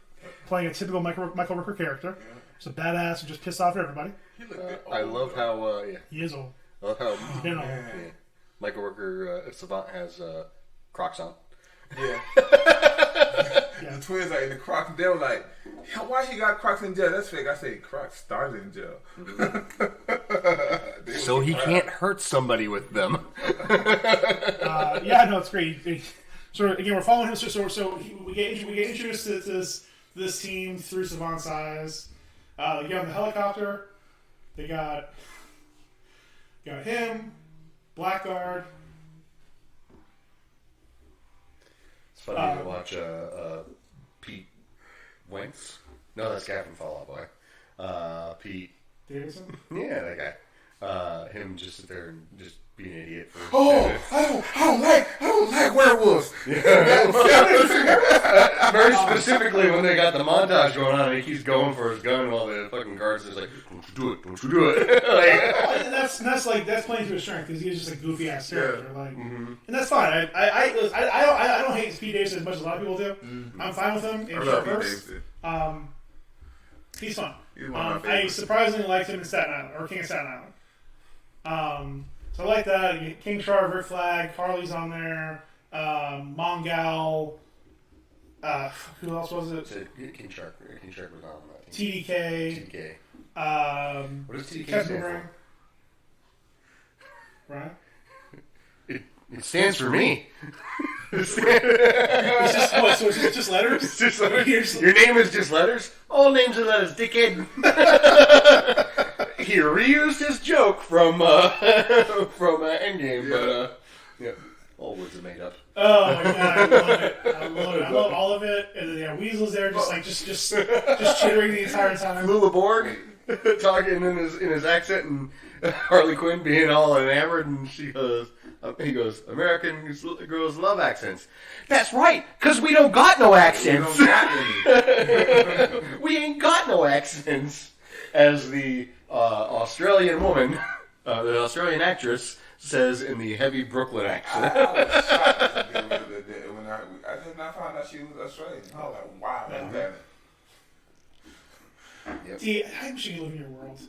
S2: playing a typical Michael Rooker character. Just a badass who just pissed off everybody.
S4: I love how
S2: He is old.
S4: I love how
S2: He's been old.
S4: Michael Rooker Savant has Crocs on.
S3: Yeah.
S2: Yeah.
S3: The twins are in the Crocs. They were like, why he got Crocs in jail? That's fake. I say Crocs started in jail.
S4: So he can't hurt somebody with them.
S2: Yeah, no, it's great. So again, we're following him. We get introduced to this team through Savant's eyes. They get on the helicopter. They got him, Blackguard.
S4: It's funny to watch Pete Wentz. No, that's guy from Fall Out Boy. Pete
S2: Davidson.
S4: Yeah, that guy. Him just sit there and just be an idiot for
S3: I don't like werewolves.
S4: Very specifically when they got the montage going on and he keeps going for his gun while the fucking guards is like, don't you do it.
S2: And that's playing to his strength because he's just a goofy ass character. And that's fine. I don't hate Pete Davidson as much as a lot of people do. I'm fine with him in short bursts. He's fun. I surprisingly liked him in Staten Island, or King of Staten Island. So I like that. King Shark, Rick Flagg, Harley's on there. Mongal. Who else was it?
S4: King Shark. King Shark was on that.
S2: TDK.
S4: TDK. What does TDK stand for?
S2: Right?
S4: It stands for me.
S2: It's just what? So it's just letters?
S4: It's just letters. Your name is just letters? All names are letters, dickhead. He reused his joke from Endgame, but yeah, all words are made up.
S2: Oh my god, I love it! I love all of it. And then Weasel's there, just chittering the entire time.
S4: Lula Borg talking in his accent, and Harley Quinn being all enamored, and he goes, American girls love accents. That's right, because we don't got no accents. We ain't got no accents. As the Australian woman, the Australian actress, says in the heavy Brooklyn accent.
S3: I was shocked when I did not find out she was Australian. I was like, wow, that's bad.
S2: Yep. See, I wish you could live in your world.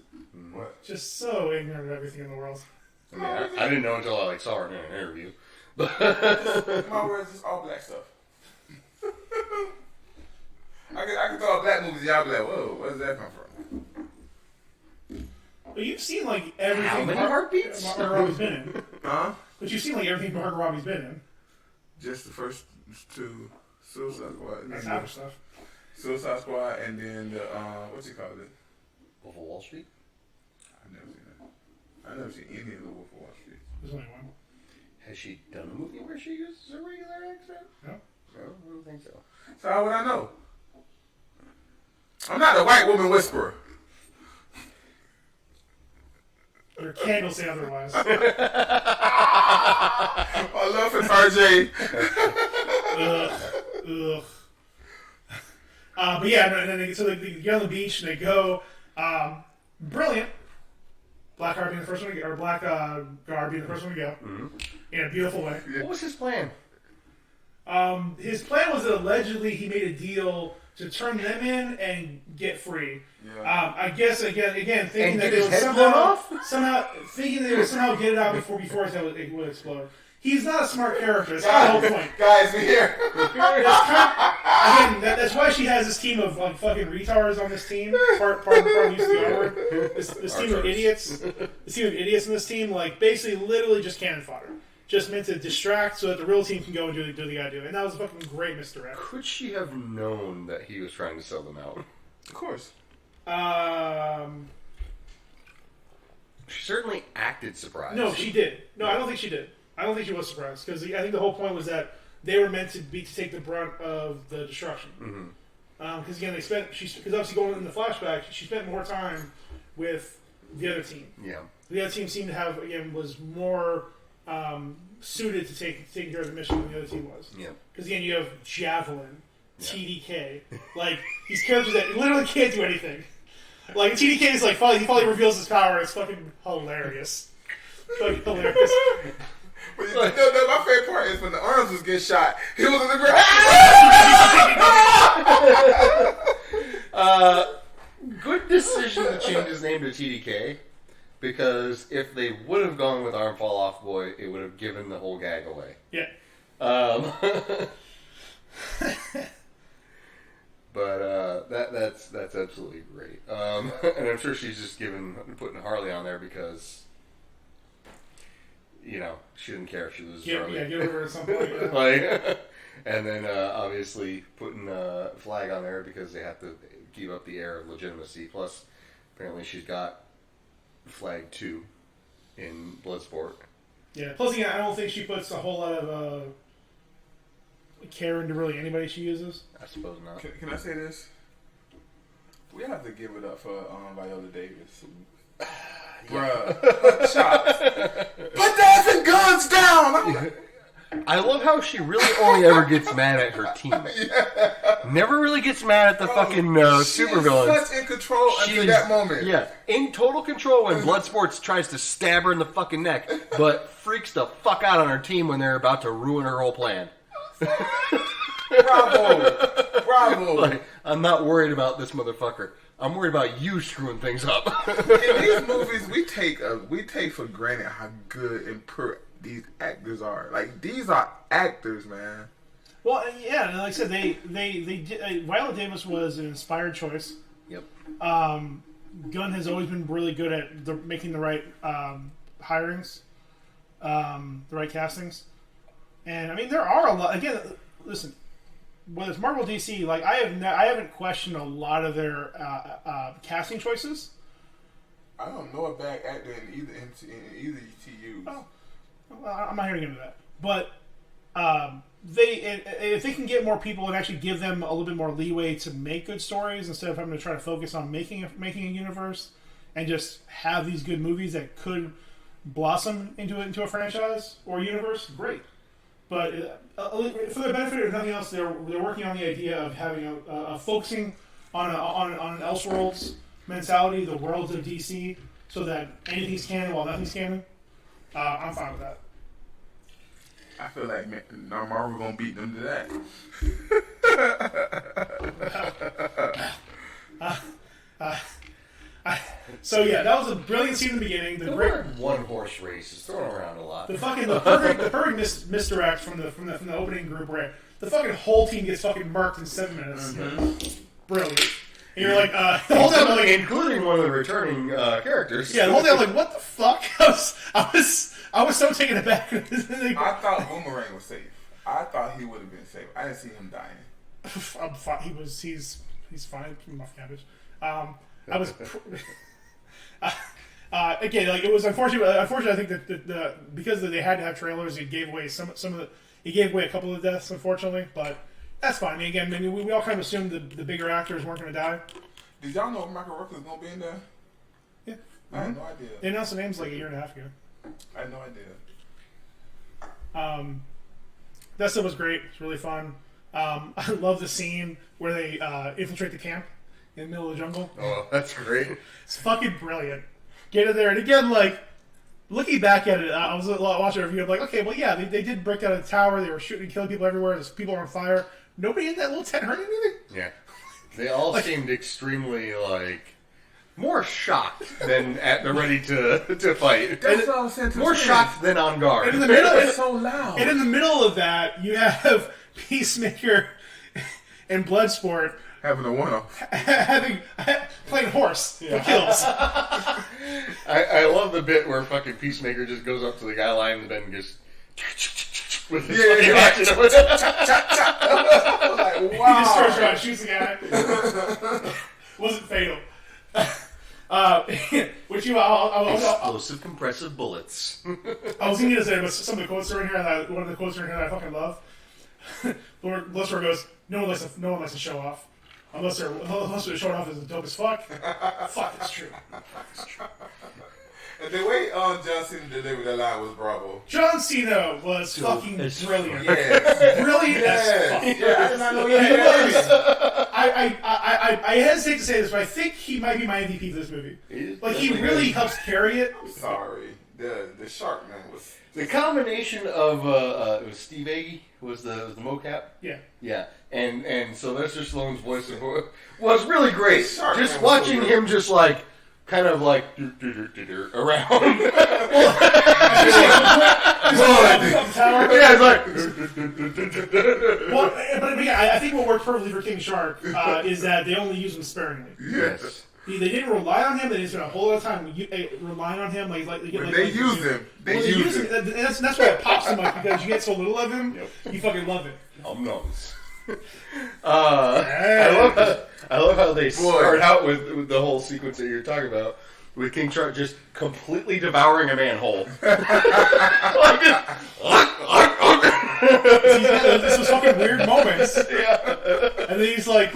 S3: What?
S2: Just so ignorant of everything in the world.
S4: I mean, I didn't know until I saw her in an interview.
S3: My words is all black stuff. I can throw a black movie, y'all be like, whoa, where does that come from?
S2: But you've seen like everything.
S4: How many heartbeats?
S2: Margot Robbie's been in.
S3: Huh?
S2: But you've seen like everything Margot Robbie's been in.
S3: Just the first two Suicide Squad.
S2: That's half stuff.
S3: Suicide Squad, and then the what's it called?
S4: Wolf of Wall Street?
S3: I've never seen that. I've never seen any of the Wolf of Wall Street.
S2: There's only one.
S4: Has she done a movie where she uses a regular accent?
S2: No.
S4: No, I don't think so.
S3: So how would I know? I'm not a white woman whisperer.
S2: Your candles say otherwise.
S3: I love it, RJ.
S2: Ugh. But yeah, so they get on the beach and they go. Brilliant. Blackguard being the first one to go, or Blackguard being the first one to go, in a beautiful way.
S4: What was his plan?
S2: His plan was that allegedly he made a deal to turn them in and get free.
S3: Yeah.
S2: I guess again thinking
S4: And
S2: that
S4: get
S2: they
S4: his
S2: would
S4: head blown
S2: somehow get it out before it would explode. He's not a smart character. That's the whole point.
S3: Guys, we here.
S2: That's why she has this team of like fucking retards on this team. Part use of the R word. This team of idiots. This team of idiots in this team, like basically, literally just cannon fodder. Just meant to distract so that the real team can go and do the gotta do. And that was a fucking great misdirect.
S4: Could she have known that he was trying to sell them out?
S3: Of course.
S4: She certainly acted surprised.
S2: No, she did. No, I don't think she did. I don't think she was surprised because I think the whole point was that they were meant to take the brunt of the destruction. Because again, because obviously going in the flashback, she spent more time with the other team.
S4: Yeah.
S2: The other team seemed to have, again, was more suited to taking care of the mission than the other team was.
S4: Yeah.
S2: Because again, you have Javelin, TDK, like these characters that literally can't do anything. Like TDK is like he finally reveals his power. It's fucking hilarious. Fucking hilarious.
S3: But my favorite part is when the arms was getting shot. He was in the ground.
S4: Good decision to change his name to TDK, because if they would have gone with Arm Fall Off Boy, it would have given the whole gag away.
S2: Yeah.
S4: But that's absolutely great. And I'm sure she's just putting Harley on there because, she didn't care if she was Harley.
S2: Yeah, give her at some point. Yeah.
S4: Like, and then obviously putting Flagg on there because they have to keep up the air of legitimacy. Plus, apparently she's got Flagg 2 in Bloodsport.
S2: Yeah. Plus, again, I don't think she puts a whole lot of care into really anybody she uses.
S4: I suppose not.
S3: Can I say this? We have to give it up for Viola Davis. Bruh, chops. Put the effing guns down!
S4: I love how she really only ever gets mad at her team. Never really gets mad at the fucking supervillains.
S3: She's such in control until that moment.
S4: Yeah, in total control when Bloodsport tries to stab her in the fucking neck, but freaks the fuck out on her team when they're about to ruin her whole plan.
S3: Bravo.
S4: Like, I'm not worried about this motherfucker. I'm worried about you screwing things up.
S3: In these movies, we take for granted how good and pure these actors are. Like, these are actors, man.
S2: Well, yeah, and like I said, they did. Viola Davis was an inspired choice.
S4: Yep.
S2: Gunn has always been really good at making the right hirings, the right castings, and I mean there are a lot. Again, listen, whether it's Marvel, DC, like I haven't questioned a lot of their casting choices.
S3: I don't know a bad actor in either TU.
S2: Oh, well, I'm not here to get into that, but if they can get more people and actually give them a little bit more leeway to make good stories instead of having to try to focus on making a universe and just have these good movies that could blossom into a franchise or universe, great. But for the benefit of nothing else, they're working on the idea of having a focusing on an Elseworlds mentality, the worlds of DC, so that anything's canon while nothing's canon. I'm fine with that.
S3: I feel like Marvel gonna beat them to
S2: that. So yeah, that was a brilliant scene in the beginning. The great
S4: one horse race is thrown around a lot.
S2: The perfect misdirect from the opening group where the fucking whole team gets fucking murked in 7 minutes. Mm-hmm. Brilliant. And you're like, the whole time, like,
S4: including one of the returning characters.
S2: Yeah, the whole time, I'm like, what the fuck? I was so taken aback.
S3: I thought Boomerang was safe. I thought he would have been safe. I didn't see him dying.
S2: I'm fine. He's fine. Muff cabbage. I was again, like, it was unfortunate. Unfortunately, I think that because they had to have trailers, it gave away some of the. It gave away a couple of deaths, unfortunately, but that's fine. I mean, again, we all kind of assumed the bigger actors weren't going to die.
S3: Did y'all know Michael Rooker was going to be in there?
S2: Yeah,
S3: I had no idea.
S2: They announced the names like a year and a half ago.
S3: I had no idea.
S2: That stuff was great. It's really fun. I love the scene where they infiltrate the camp in the middle of the jungle.
S4: Oh, that's great.
S2: It's fucking brilliant. Get in there, and again, like, looking back at it, I was watching a review. I'm like, okay, well, yeah, they did break down a tower. They were shooting and killing people everywhere. There's people on fire. Nobody in that little tent hurt anything.
S4: Yeah, they all seemed extremely more shocked than ready to fight.
S3: That's what I was saying.
S4: More shocked than on guard.
S2: And in the middle,
S3: it's so loud.
S2: And in the middle of that, you have Peacemaker and Bloodsport
S3: having a one-off,
S2: playing horse for kills.
S4: I love the bit where fucking Peacemaker just goes up to the guy lying in the bed and just with his fucking action.
S3: Like, wow.
S2: He just turns around and shoots the guy. Wasn't fatal. Which
S4: explosive compressive bullets.
S2: I was going to say, but some of the quotes are in here. One of the quotes are in here that I fucking love. Lord Blister goes, "No one likes to show off." Unless they're showing off as dope as fuck. Fuck, it's true.
S3: And the way John Cena delivered that line was bravo.
S2: John Cena was fucking brilliant.
S3: Yes.
S2: Brilliant as fuck.
S3: Yeah, I did not know he had that.
S2: I hesitate to say this, but I think he might be my MVP for this movie. Like, he really helps carry it.
S3: I'm sorry. The shark man was...
S4: The combination of it was Steve Agee was the mocap.
S2: Yeah.
S4: Yeah, and Sylvester Stallone's voice was really great.
S3: Shark
S4: Just
S3: Man was
S4: watching
S3: so
S4: him just like kind of like around. Yeah, it's like.
S2: Well, but yeah, I think what worked perfectly for King Shark is that they only use him sparingly.
S3: Yes.
S2: They didn't rely on him. They didn't spend a whole lot of time relying on him. They
S3: use him. They use him.
S2: And that's why it pops so much, because you get so little of him, you fucking love it.
S4: I'm nuts. I love how they start out with the whole sequence that you're talking about, with King Shark just completely devouring a manhole.
S2: This was fucking weird moments.
S4: Yeah.
S2: And then he's like,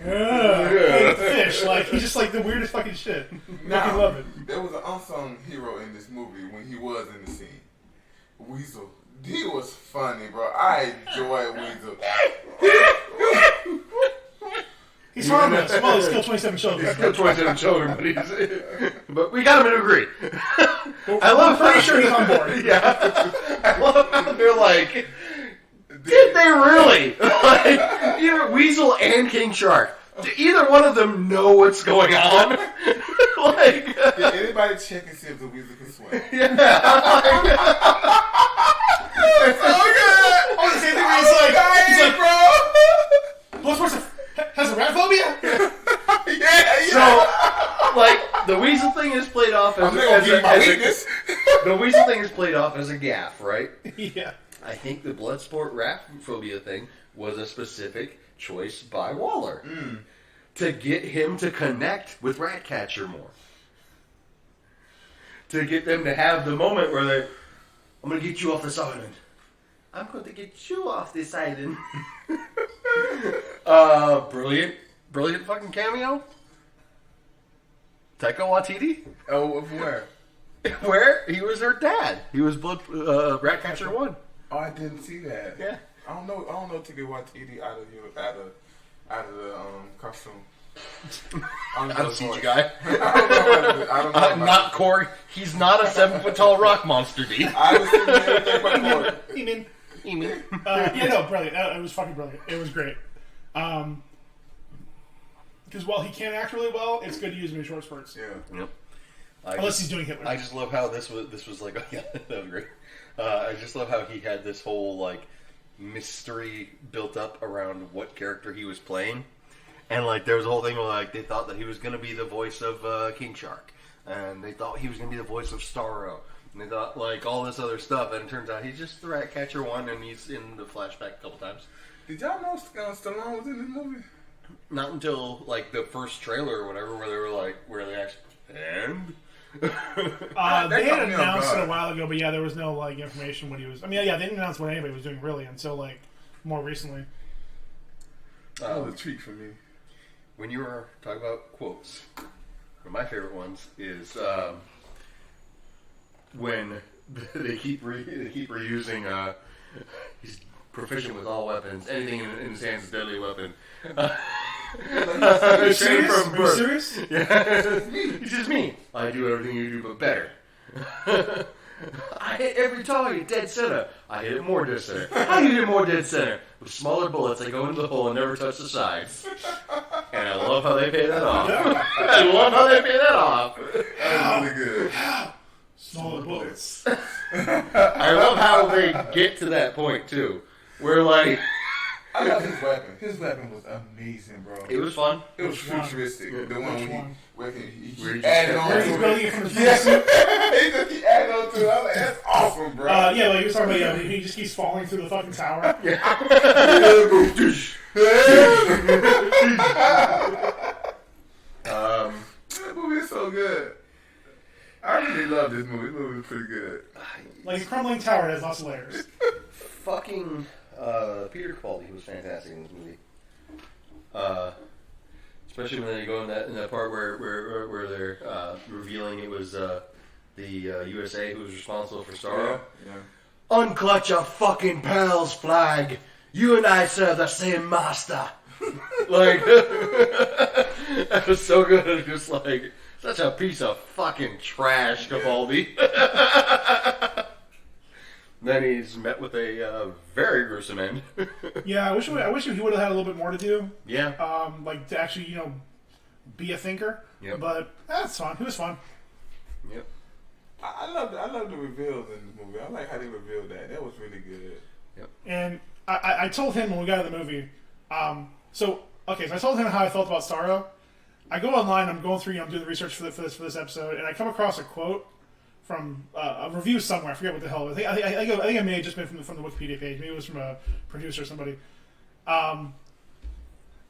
S2: fish. Like, he's just like the weirdest fucking shit. Fucking love it.
S3: There was an unsung hero in this movie when he was in the scene. Weasel. He was funny, bro. I enjoy Weasel.
S2: He's harmless. Well, he's killed 27 children.
S4: He's killed 27 children, but we got him to agree.
S2: I'm pretty sure he's on board.
S4: Yeah. I love how they're like, did they really? Like, either Weasel and King Shark. Do either one of them know what's going on? Like,
S3: did anybody check and see if the Weasel can swim?
S4: Yeah.
S3: It's so good.
S2: Oh, the same thing where he's like,
S3: bro.
S2: Bloodsport has a rat phobia?
S3: Yeah.
S4: So, like, the Weasel thing is played off as the Weasel thing is played off as a gaffe, right?
S2: Yeah.
S4: I think the Bloodsport rat phobia thing was a specific choice by Waller to get him to connect with Ratcatcher more. To get them to have the moment where they're, I'm going to get you off this island. I'm going to get you off this island. Brilliant fucking cameo. Taika Waititi.
S3: Oh, of where?
S4: Where? He was her dad. He was Ratcatcher 1.
S3: Oh, I didn't see that.
S4: Yeah.
S3: I don't know to get Waititi out of the costume.
S4: I'm a CG guy.
S3: I don't know.
S4: Not Korg. He's not a 7-foot-tall rock monster, D.
S3: I was thinking everything but Korg.
S2: Yeah, no, brilliant. It was fucking brilliant. It was great. Because while he can act really well, it's good to use him in short spurts.
S3: Yeah.
S4: Yep.
S2: Unless he's doing Hitler.
S4: I just love how this was like, yeah, that was great. I just love how he had this whole like mystery built up around what character he was playing, and like there was a whole thing where like they thought that he was going to be the voice of King Shark, and they thought he was going to be the voice of Starro, and they thought like all this other stuff, and it turns out he's just the Ratcatcher 1, and he's in the flashback a couple times.
S3: Did y'all know Stallone was in this movie?
S4: Not until like the first trailer or whatever, where they were like, where they actually and.
S2: They had announced it a while ago, but yeah, there was no like information what he was. I mean, yeah, they didn't announce what anybody was doing really until like more recently.
S3: That was a treat for me.
S4: When you were talking about quotes, one of my favorite ones is when they keep reusing. He's proficient with all weapons. Anything in his hands is a deadly weapon.
S2: Are you serious? Are you serious?
S4: Yeah. It's just me. I do everything you do, but better. I hit every target dead center. I hit it more dead center. I hit it more dead center. With smaller bullets, I go into the hole and never touch the sides. And I love how they pay that off. I love how they pay that off.
S3: That was really good.
S2: Smaller bullets.
S4: I love how they get to that point too, where like.
S3: I love his weapon. His weapon was amazing, bro.
S4: It was fun.
S3: It was futuristic. The one where he
S2: added on to it.
S3: He added on to it. I was like, that's awesome, bro.
S2: Yeah, like you were talking about, he just keeps falling through the fucking tower.
S4: Yeah.
S3: That movie is so good. I really love this movie. This movie is pretty good.
S2: Like, a crumbling tower has lots of layers.
S4: Fucking Peter Capaldi was fantastic in this movie. Especially when they go in that part where they're revealing it was the USA who was responsible for Starro.
S3: Yeah.
S4: Unclutch your fucking pearls, Flagg. You and I serve the same master. Like, that was so good. Just like, such a piece of fucking trash, Capaldi. Then he's met with a very gruesome end.
S2: Yeah, I wish he would have had a little bit more to do.
S4: Yeah.
S2: Like to actually, be a thinker.
S4: Yep.
S2: But that's fun. It was fun.
S4: Yep.
S3: I love the reveals in the movie. I like how they revealed that. That was really good.
S4: Yep.
S2: And I told him when we got in the movie. So I told him how I felt about Starro. I go online. I'm going through. I'm doing the research for this episode, and I come across a quote from a review somewhere. I forget what the hell. I think it may have just been from the Wikipedia page. Maybe it was from a producer or somebody.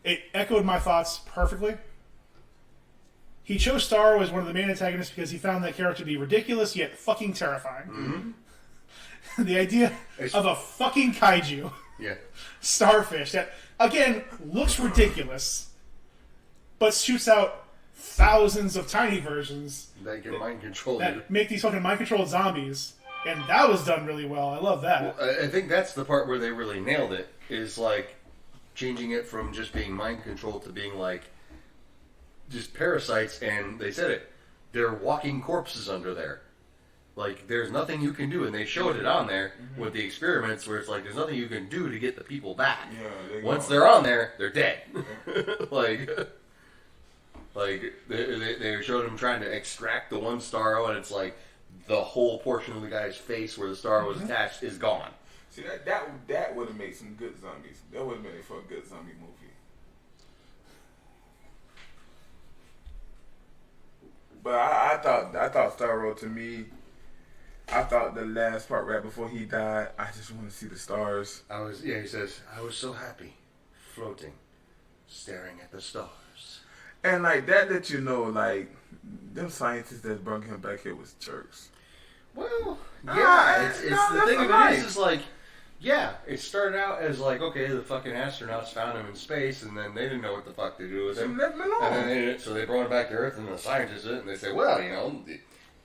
S2: It echoed my thoughts perfectly. He chose Starro as one of the main antagonists because he found that character to be ridiculous yet fucking terrifying. Mm-hmm. The idea of a fucking kaiju, starfish that again looks ridiculous, but shoots out thousands of tiny versions
S4: That get mind controlled.
S2: that make these fucking mind controlled zombies, and that was done really well. I love that.
S4: Well, I think that's the part where they really nailed it. Is like changing it from just being mind controlled to being like just parasites, and they said it. They're walking corpses under there. Like, there's nothing you can do, and they showed it on there with the experiments where it's like, there's nothing you can do to get the people back.
S3: Yeah,
S4: Once they're on there, they're dead. like they showed them trying to extract the one Starro, and it's like the whole portion of the guy's face where the Starro was attached is gone.
S3: See, that would have made some good zombies. That would have made it for a good zombie movie. But I thought Starro, to me, I thought the last part right before he died, I just want to see the stars.
S4: He says, I was so happy, floating, staring at the stars.
S3: And like that like them scientists that brought him back here was jerks.
S4: Well, yeah, it's the thing of it is like, yeah, it started out as like, okay, the fucking astronauts found him in space, and then they didn't know what the fuck to do with him.
S3: Let him alone.
S4: And then so they brought him back to Earth, and the scientists did it, and they say, well,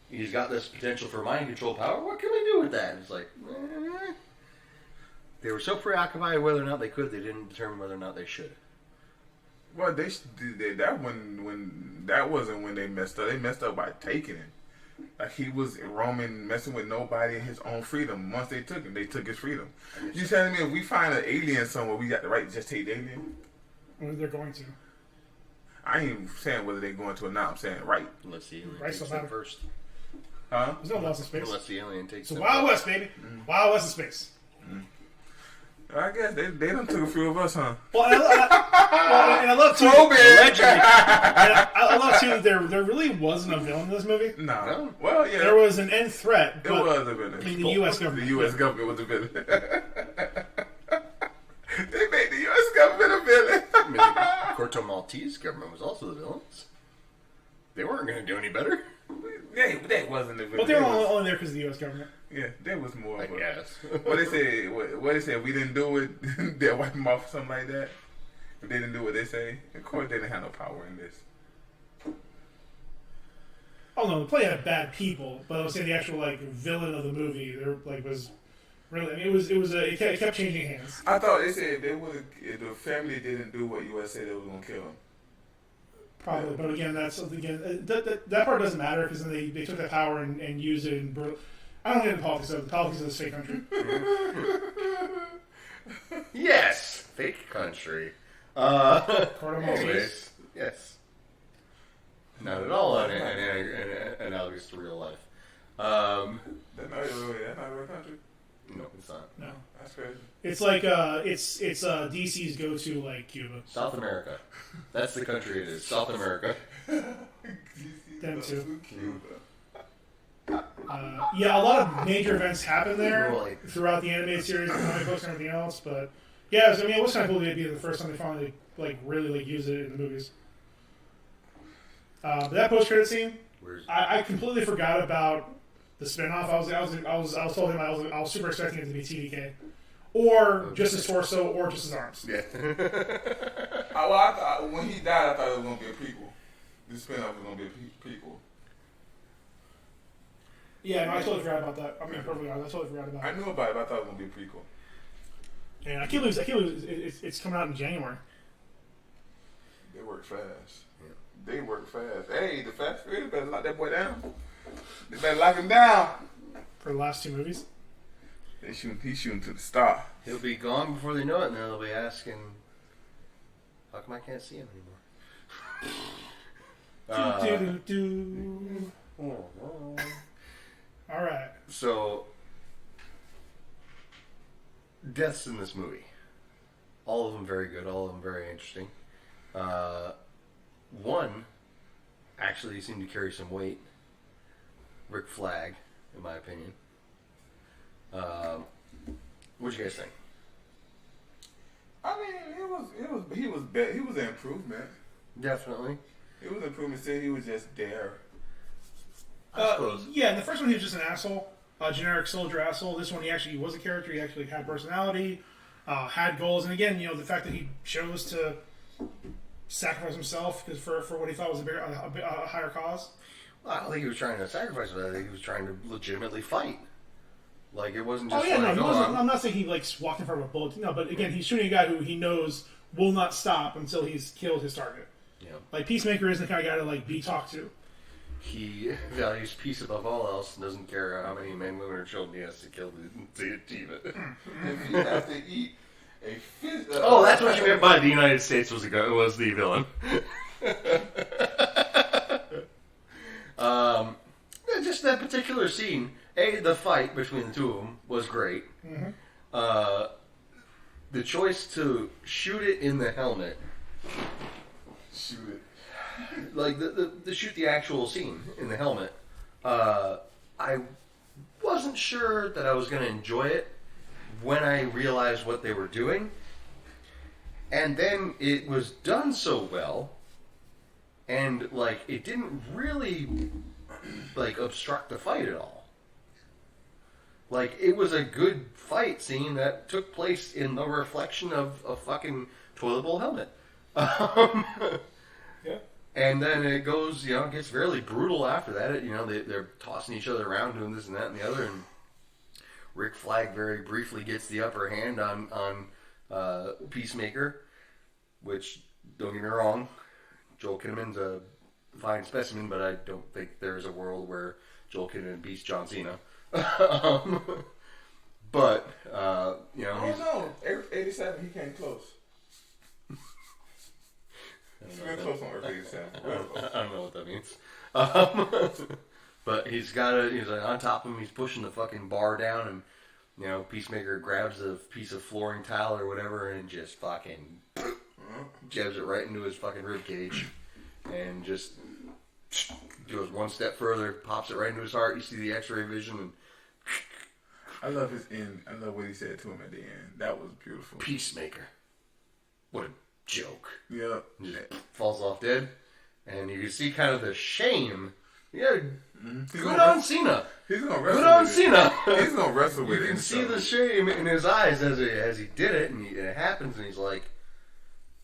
S4: he's got this potential for mind control power. What can we do with that? And it's like, they were so preoccupied with whether or not they could, they didn't determine whether or not they should.
S3: Well, that wasn't when they messed up. They messed up by taking him. Like he was roaming, messing with nobody in his own freedom. Once they took him, they took his freedom. You telling me if we find an alien somewhere, we got the right to just take the alien?
S2: Well, they're going to.
S3: I ain't even saying whether they're going to or not. I'm saying right.
S4: Unless the alien
S2: Right,
S4: takes
S2: so
S4: them
S2: matter.
S4: first.
S3: Huh?
S2: There's no loss in space.
S4: Unless the alien takes
S2: It's
S4: them
S2: Wild
S4: first.
S2: West, baby. Wild West in space.
S3: I guess they done took a few of us, huh?
S2: Well, and I love too. I love too that there really wasn't a villain in this movie.
S3: No. Well, yeah.
S2: There was an end threat.
S3: It was a villain.
S2: I mean, the U.S. government.
S3: The U.S. government was a villain. They made the U.S. government a villain.
S4: I mean, the Corto Maltese government was also the villains. They weren't going to do any better.
S3: They wasn't a villain.
S2: But they were only there because of the U.S. government.
S3: Yeah, there was more
S4: I
S3: of a...
S4: guess.
S3: What they say? What they say? If we didn't do it, they'll wipe them off or something like that. If they didn't do what they say, of course they didn't have no power in this.
S2: Oh no, the play had bad people, but I was saying the actual villain of the movie, was really. I mean, it kept changing hands.
S3: I thought they said if the family didn't do what U.S. said, they was gonna kill him.
S2: Probably, but again, that part doesn't matter because then they took that power and used it in. I don't get into politics of this fake country.
S4: Yes, fake country. Anyways, yes. Not at all analogous to real life.
S3: That's not a real country.
S4: No, it's not.
S2: No,
S3: That's crazy.
S2: it's like it's DC's go-to Cuba.
S4: South America. That's the country it is. South America.
S2: Them too.
S3: Cuba.
S2: Yeah, a lot of major events happen there
S4: Really?
S2: throughout the animated series and comic books and everything else. But yeah, it was kind of cool to be the first time they finally really use it in the movies. But that post-credit scene, I completely forgot about the spinoff. I was told him I was super expecting it to be TDK or just his torso, or just his arms.
S4: Yeah.
S3: I thought, when he died, I thought it was going to be a prequel. This spin-off was going to be a prequel.
S2: Yeah, no, I totally forgot about that. I mean, perfectly honest, I totally forgot about it.
S3: I knew about it, but I thought it was going to be a prequel.
S2: And I can't believe it's coming out in January.
S3: They work fast. Yeah. They work fast. Hey, the Fast Furious better lock that boy down. They better lock him down.
S2: For the last 2 movies?
S3: He's shooting to the star.
S4: He'll be gone before they know it, and they'll be asking, how come I can't see him anymore?
S2: All right.
S4: So, deaths in this movie. All of them very good, all of them very interesting. One actually seemed to carry some weight. Rick Flagg, in my opinion. What'd you guys think?
S3: I mean, he was an improvement.
S4: Definitely.
S3: It was an improvement. Still, he was just there.
S4: I suppose.
S2: Yeah, in the first one he was just an asshole, a generic soldier asshole. This one he actually was a character. He actually had personality, had goals, and again, the fact that he chose to sacrifice himself because for what he thought was a higher cause.
S4: Well, I don't think he was trying to sacrifice it. I think he was trying to legitimately fight. Like, it wasn't just
S2: he wasn't.
S4: on.
S2: I'm not saying he walked in front of a bullet. No, but again, he's shooting a guy who he knows will not stop until he's killed his target.
S4: Yeah.
S2: Like Peacemaker isn't the kind of guy to be talked to.
S4: He values peace above all else and doesn't care how many men, women, or children he has to kill to achieve it.
S3: If he has to eat a fish...
S4: Oh, that's what you meant by the United States was the villain. Just that particular scene, the fight between the two of them was great. Mm-hmm. The choice to shoot it in the helmet.
S3: Shoot it.
S4: Like, the shoot the actual scene in the helmet. I wasn't sure that I was going to enjoy it when I realized what they were doing. And then it was done so well, and, it didn't really, obstruct the fight at all. It was a good fight scene that took place in the reflection of a fucking toilet bowl helmet.
S2: Yeah.
S4: And then it goes, it gets fairly brutal after that. They're tossing each other around, doing this and that and the other, and Rick Flagg very briefly gets the upper hand on Peacemaker, which, don't get me wrong, Joel Kinnaman's a fine specimen, but I don't think there's a world where Joel Kinnaman beats John Cena. But, he's...
S3: Oh, no. 87, he came close. He's been close on Earth 87.
S4: I don't know what that means. But he's on top of him, he's pushing the fucking bar down, and, Peacemaker grabs a piece of flooring tile or whatever and just fucking jabs it right into his fucking rib cage, and just goes one step further, pops it right into his heart. You see the X-ray vision, and
S3: I love his end. I love what he said to him at the end. That was beautiful.
S4: Peacemaker. What a joke.
S3: Yeah.
S4: Just falls off dead, and you can see kind of the shame. Yeah, good on Cena.
S3: He's gonna wrestle.
S4: Good on
S3: with
S4: Cena.
S3: It. He's gonna wrestle with it.
S4: You can see the shame in his eyes as he did it, and it happens, and he's like,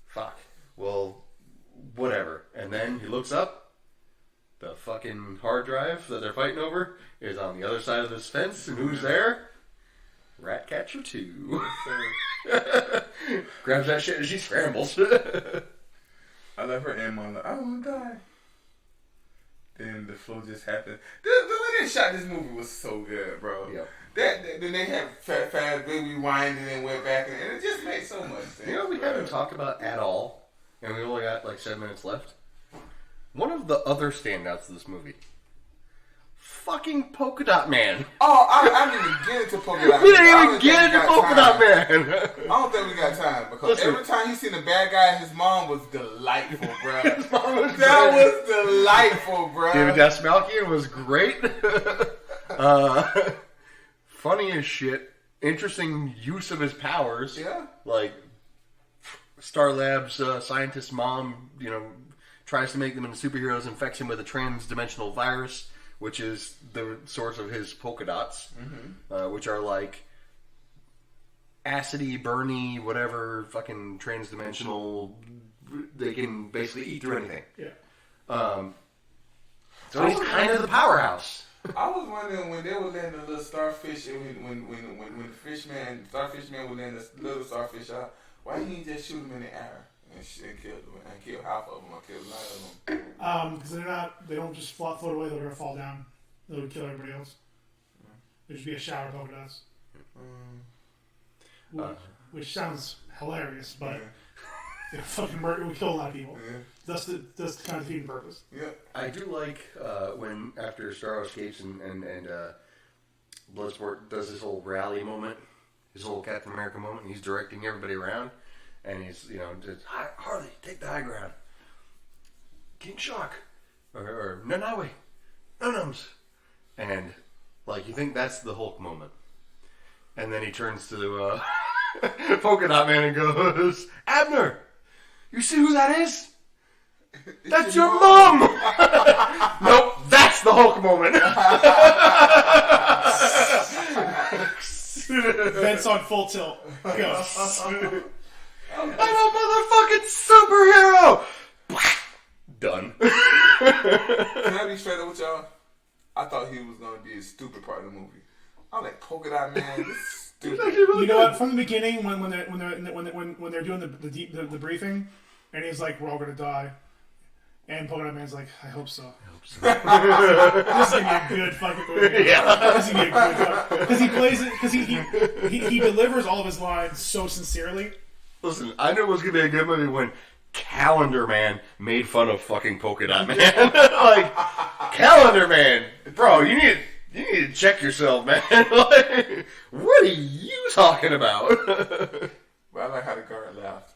S4: "Fuck, well, whatever." And then he looks up. The fucking hard drive that they're fighting over is on the other side of this fence, and who's there? Ratcatcher 2. Grabs that shit and she scrambles.
S3: I love her end one. I don't want to die. Then the flow just happened. The way they shot this movie was so good, bro.
S4: Yep.
S3: Then they had fast baby rewinded and went back, and it just made so much sense.
S4: We haven't talked about at all, and we only got 7 minutes left. One of the other standouts of this movie. Fucking Polka Dot Man.
S3: Oh, I didn't even get into Polka Dot Man.
S4: We didn't even get into Polka Dot Man.
S3: I don't think we got time, because every time he seen the bad guy, his mom was delightful, bro.
S4: His mom was
S3: that was delightful, bro.
S4: David Dastmalchian was great. Funny as shit. Interesting use of his powers.
S3: Yeah.
S4: Star Labs scientist mom, tries to make them into superheroes, infects him with a trans-dimensional virus, which is the source of his polka dots, which are acidy, burny, whatever, fucking transdimensional. They can basically eat through anything.
S2: Yeah.
S4: So he's kind of the powerhouse.
S3: I was wondering when they were letting the little starfish, when starfish man would let the little starfish out, why didn't he just shoot them in the air and kill half of them or kill a lot of them?
S2: Because they don't just float away, they're going to fall down. They would kill everybody else. There'd just be a shower of polka dots. Which sounds hilarious, but it fucking would kill a lot of people.
S3: Yeah.
S2: That's the kind of defeating purpose.
S3: Yeah.
S4: I do like when after Starro escapes and Bloodsport does his whole rally moment, his whole Captain America moment. And he's directing everybody around, and he's just Harley, take the high ground. King Shark, or Nanawe, Nunums, and like you think that's the Hulk moment, and then he turns to Polka Dot Man and goes, Abner, you see who that is? That's your mom! Nope, that's the Hulk moment.
S2: Vince on full tilt. Go.
S4: I'm a motherfucking superhero! Done.
S3: Can I be straight up with y'all? I thought he was gonna be a stupid part of the movie. I'm like, Polka Dot Man, this is stupid.
S2: You know what? From the beginning, when they're doing the briefing, and he's like, "We're all gonna die," and Polka Dot Man's like, "I hope so." This is gonna be a good fucking movie.
S4: Yeah.
S2: This is gonna be a good fucking because he plays it because he delivers all of his lines so sincerely.
S4: Listen, I knew it was gonna be a good movie when Calendar Man made fun of fucking Polka Dot Man. Like, Calendar Man, bro, you need to check yourself, man. Like, what are you talking about?
S3: But I like how the guard laughed.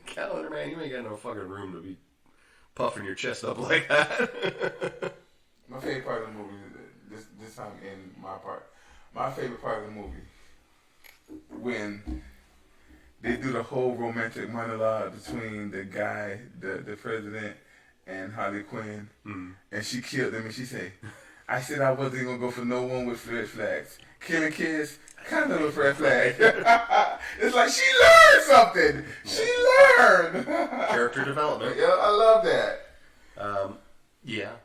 S4: Calendar Man, you ain't got no fucking room to be puffing your chest up like that.
S3: My favorite part of the movie, this time in my part, my favorite part of the movie, when they do the whole romantic monologue between the guy, the president, and Harley Quinn, and she killed him, and she say, I said I wasn't going to go for no one with red flags. Killing kids, kind of a red flag. It's like she learned something. She learned.
S4: Character development.
S3: Yeah, I love that.
S4: Yeah.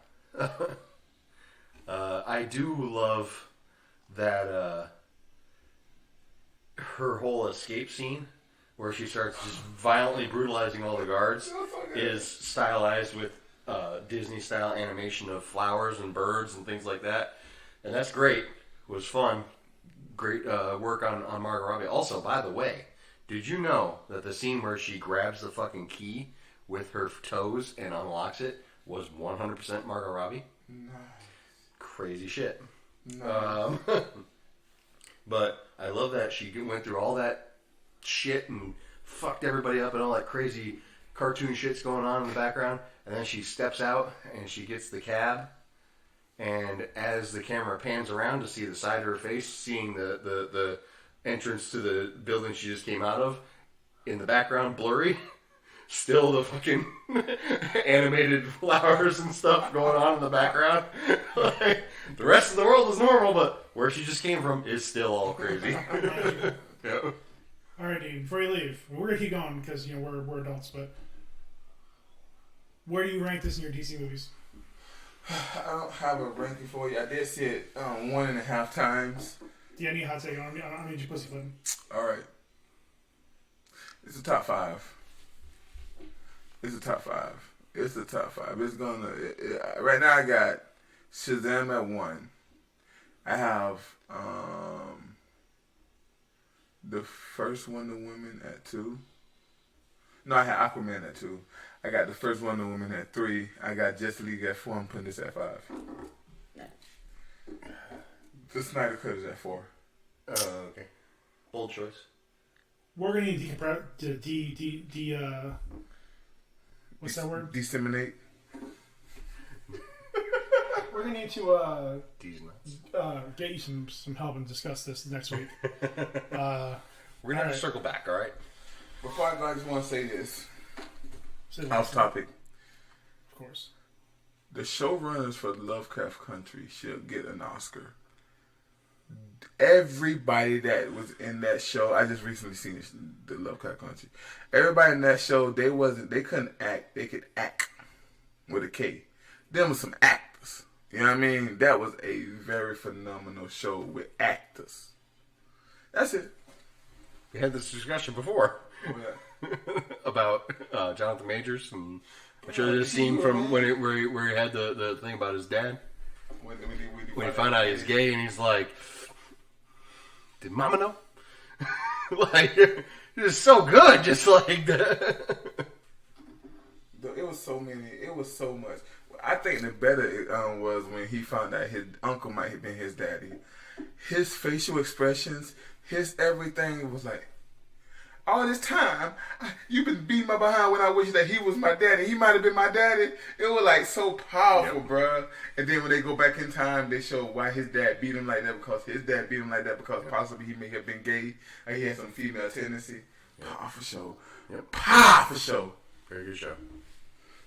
S4: I do love that her whole escape scene where she starts just violently brutalizing all the guards is stylized with Disney-style animation of flowers and birds and things like that. And that's great. It was fun. Great work on Margot Robbie. Also, by the way, did you know that the scene where she grabs the fucking key with her toes and unlocks it was 100% Margot Robbie?
S3: Nice.
S4: Crazy shit.
S3: Nice.
S4: But I love that she went through all that shit and fucked everybody up and all that crazy cartoon shit's going on in the background. And then she steps out and she gets the cab. And as the camera pans around to see the side of her face, seeing the entrance to the building she just came out of, in the background, blurry, still the fucking animated flowers and stuff going on in the background. Like, the rest of the world is normal, but where she just came from is still all crazy. Yeah.
S2: All right, Dean. Before you leave, we're gonna keep going because we're adults. But where do you rank this in your DC movies?
S3: I don't have a ranking for you. I did see it 1.5 times.
S2: Do you need a hot take? I don't need you pussyfooting.
S3: All right. It's a top 5. It's a top 5. It's the top 5. It's gonna. Right now, I got Shazam at 1. I have the first Wonder Woman at 2. No, I had Aquaman at 2. I got the first Wonder Woman at 3. I got Justice League at 4. I'm putting this at 5. The Snyder Cut is at 4.
S4: Oh, okay. Bold choice.
S2: We're gonna need what's that word?
S3: Disseminate.
S2: We're gonna need to
S4: These nuts.
S2: get you some help and discuss this next week.
S4: We're gonna have to circle back, all right?
S3: Before I go, I just want to say this.
S2: Say
S3: Off topic.
S2: Of course.
S3: The showrunners for Lovecraft Country should get an Oscar everybody that was in that show, I just recently seen the Lovecraft Country. Everybody in that show, they couldn't act. They could act with a K. Them was some actors. You know what I mean? That was a very phenomenal show with actors. That's it.
S4: We had this discussion before
S3: Yeah.
S4: about Jonathan Majors, and I showed you the scene from where he had the thing about his dad. When he found out he's gay, and he's like, "Did Mama know?" Like, it was so good, just like that.
S3: It was so many. It was so much. I think the better was when he found out his uncle might have been his daddy. His facial expressions, his everything was like, all this time, you've been beating my behind when I wish that he was my daddy. He might have been my daddy. It was like so powerful, bruh. And then when they go back in time, they show why his dad beat him like that, because his dad beat him like that because possibly he may have been gay or he had some female tendency. Powerful show. Powerful show.
S4: Very good show.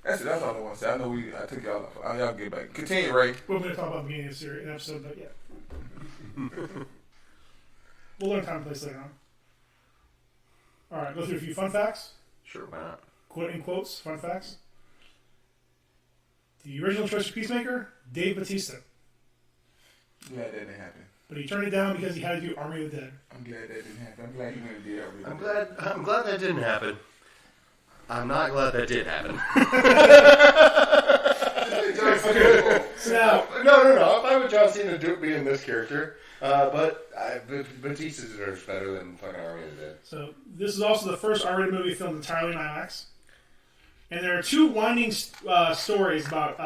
S3: That's it. That's all I want to say. I know I took y'all off. Y'all get back. Continue, Ray.
S2: We're going to talk about the beginning of the episode, but yeah. We'll learn time and place later on. All right, go through a few fun facts.
S4: Sure, why not?
S2: Quote in quotes, fun facts. The original choice for Peacemaker, Dave Bautista.
S3: Glad that didn't happen.
S2: But he turned it down because he had to do Army of the Dead.
S3: I'm glad that didn't happen. I'm glad he went and did everything.
S4: I'm glad that didn't happen. I'm not glad that did happen.
S2: Okay, so now...
S4: No. I'm fine with John Cena being this character. But Batista deserves better than fucking Army of the Dead.
S2: So this is also the first R-rated movie filmed entirely in IMAX. And there are two winding stories about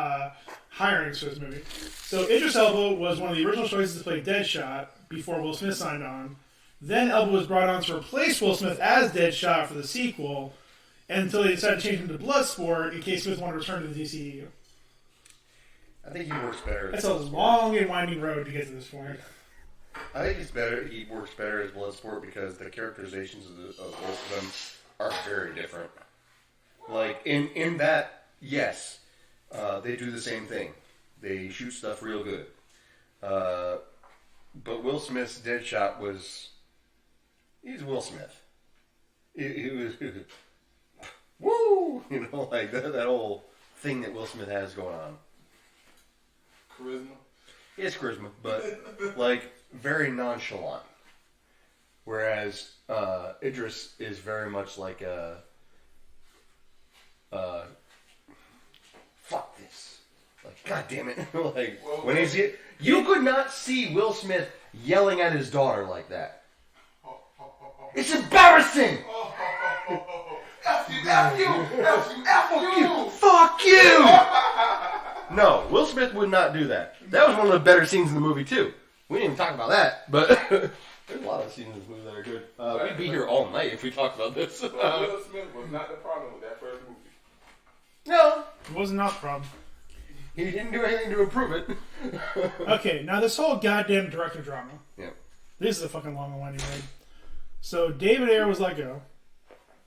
S2: hirings for this movie. So Idris Elba was one of the original choices to play Deadshot before Will Smith signed on. Then Elba was brought on to replace Will Smith as Deadshot for the sequel, until they decided to change him to Bloodsport in case Smith wanted to return to the DCEU.
S4: I think he works better.
S2: That's a long and winding road to get to this point.
S4: I think it's better. He works better as Bloodsport because the characterizations of both of them are very different. Like in that, yes, they do the same thing. They shoot stuff real good. But Will Smith's Deadshot he's Will Smith. He was woo, like that whole thing that Will Smith has going on.
S3: Charisma.
S4: He has charisma, but like very nonchalant. Whereas Idris is very much like a fuck this. Like, God damn it. Like when you could not see Will Smith yelling at his daughter like that. It's embarrassing! F you! Fuck you! No, Will Smith would not do that. That was one of the better scenes in the movie, too. We didn't even talk about that, but there's a lot of scenes in this movie that are good. We'd be here all night if we talked about this.
S3: Will Smith was not the problem with that first movie.
S4: No.
S2: It was not the problem.
S4: He didn't do anything to improve it.
S2: Okay, now this whole goddamn director drama.
S4: Yeah.
S2: This is a fucking long and winding road. So David Ayer was let go.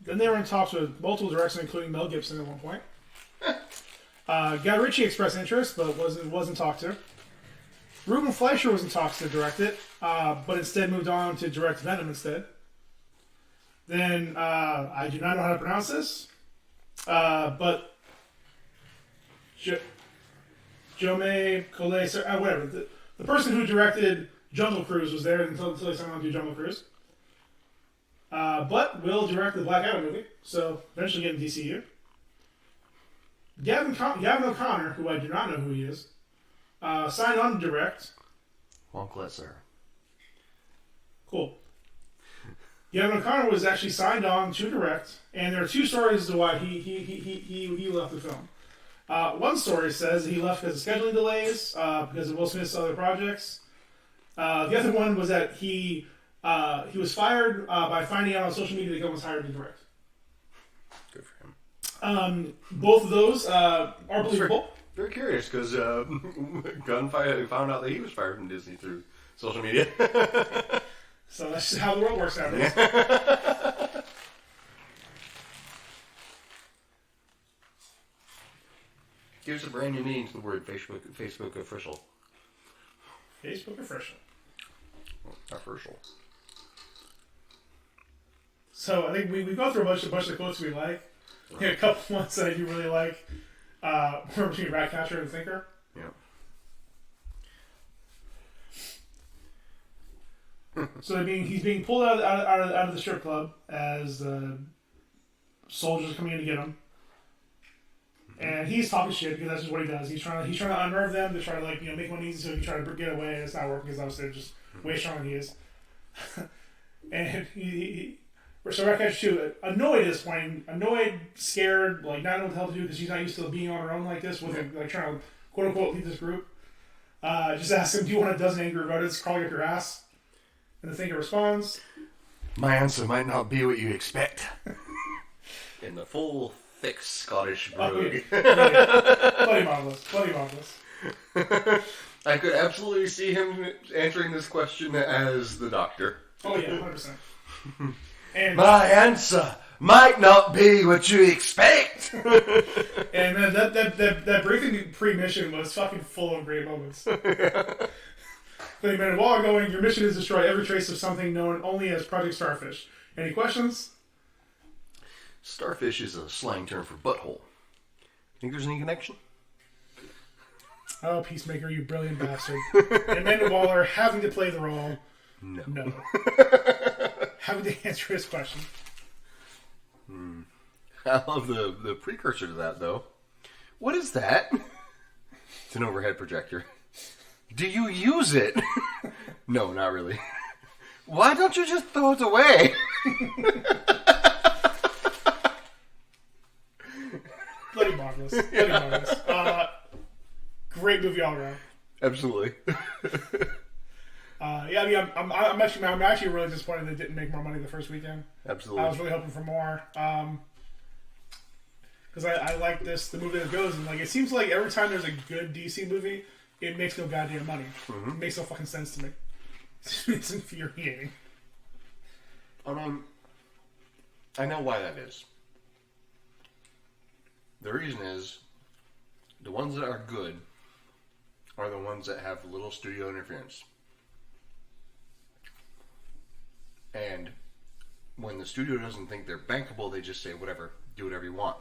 S2: Then they were in talks with multiple directors, including Mel Gibson at one point. Guy Ritchie expressed interest, but wasn't talked to. Ruben Fleischer was in talks to direct it, but instead moved on to direct Venom instead. Then I do not know how to pronounce this, but Jaume Collet, whatever. The person who directed Jungle Cruise was there until they signed on to do Jungle Cruise. But will direct the Black Adam movie, so eventually get in DCU. Gavin O'Connor, who I do not know who he is, signed on to direct.
S4: Won't let sir.
S2: Cool. Gavin O'Connor was actually signed on to direct, and there are two stories as to why he left the film. One story says he left because of scheduling delays, because of Will Smith's other projects. The other one was that he was fired by finding out on social media that Gunn was hired to direct.
S4: Good for him.
S2: Both of those are believable.
S4: Very curious because Gunn found out that he was fired from Disney through social media.
S2: So that's just how the world works nowadays.
S4: Give us a brand new meaning to the word Facebook official.
S2: Facebook official.
S4: controversial.
S2: So I think we go through a bunch of the quotes we like. I think a couple ones that I do really like. We're between Ratcatcher and Thinker.
S4: Yeah.
S2: So he's being pulled out of the strip club as soldiers are coming in to get him, and he's talking shit because that's just what he does. He's trying to unnerve them to try to make one easy so he can try to get away, and it's not working because obviously they're just way stronger than he is. And so Ratcatcher too, annoyed at this point, scared, not knowing what the hell to do because she's not used to being on her own like this, with trying to quote unquote lead this group. Just asks him, "Do you want a dozen angry rodents crawling up your ass?" And the Thinker responds,
S4: "My answer might not be what you expect." In the full, thick Scottish brogue.
S2: Bloody marvelous.
S4: I could absolutely see him answering this question as the Doctor.
S2: Oh yeah, 100%. And
S4: my answer might not be what you expect.
S2: And then that briefing pre-mission was fucking full of great moments. While going, your mission is to destroy every trace of something known only as Project Starfish. Any questions?
S4: Starfish is a slang term for butthole. Think there's any connection?
S2: Oh, Peacemaker, you brilliant bastard. And Amanda Waller having to play the role. No. Having to answer his question.
S4: I love the precursor to that, though. What is that? It's an overhead projector. Do you use it? No, not really. Why don't you just throw it away?
S2: Bloody marvelous. Great movie all around.
S4: Absolutely.
S2: I'm actually really disappointed they didn't make more money the first weekend.
S4: Absolutely.
S2: I was really hoping for more. Because I like the movie that goes, and it seems like every time there's a good DC movie, it makes no goddamn money. Mm-hmm. It makes no fucking sense to me. It's infuriating.
S4: I know why that is. The reason is, the ones that are good are the ones that have little studio interference. And when the studio doesn't think they're bankable, they just say, whatever, do whatever you want.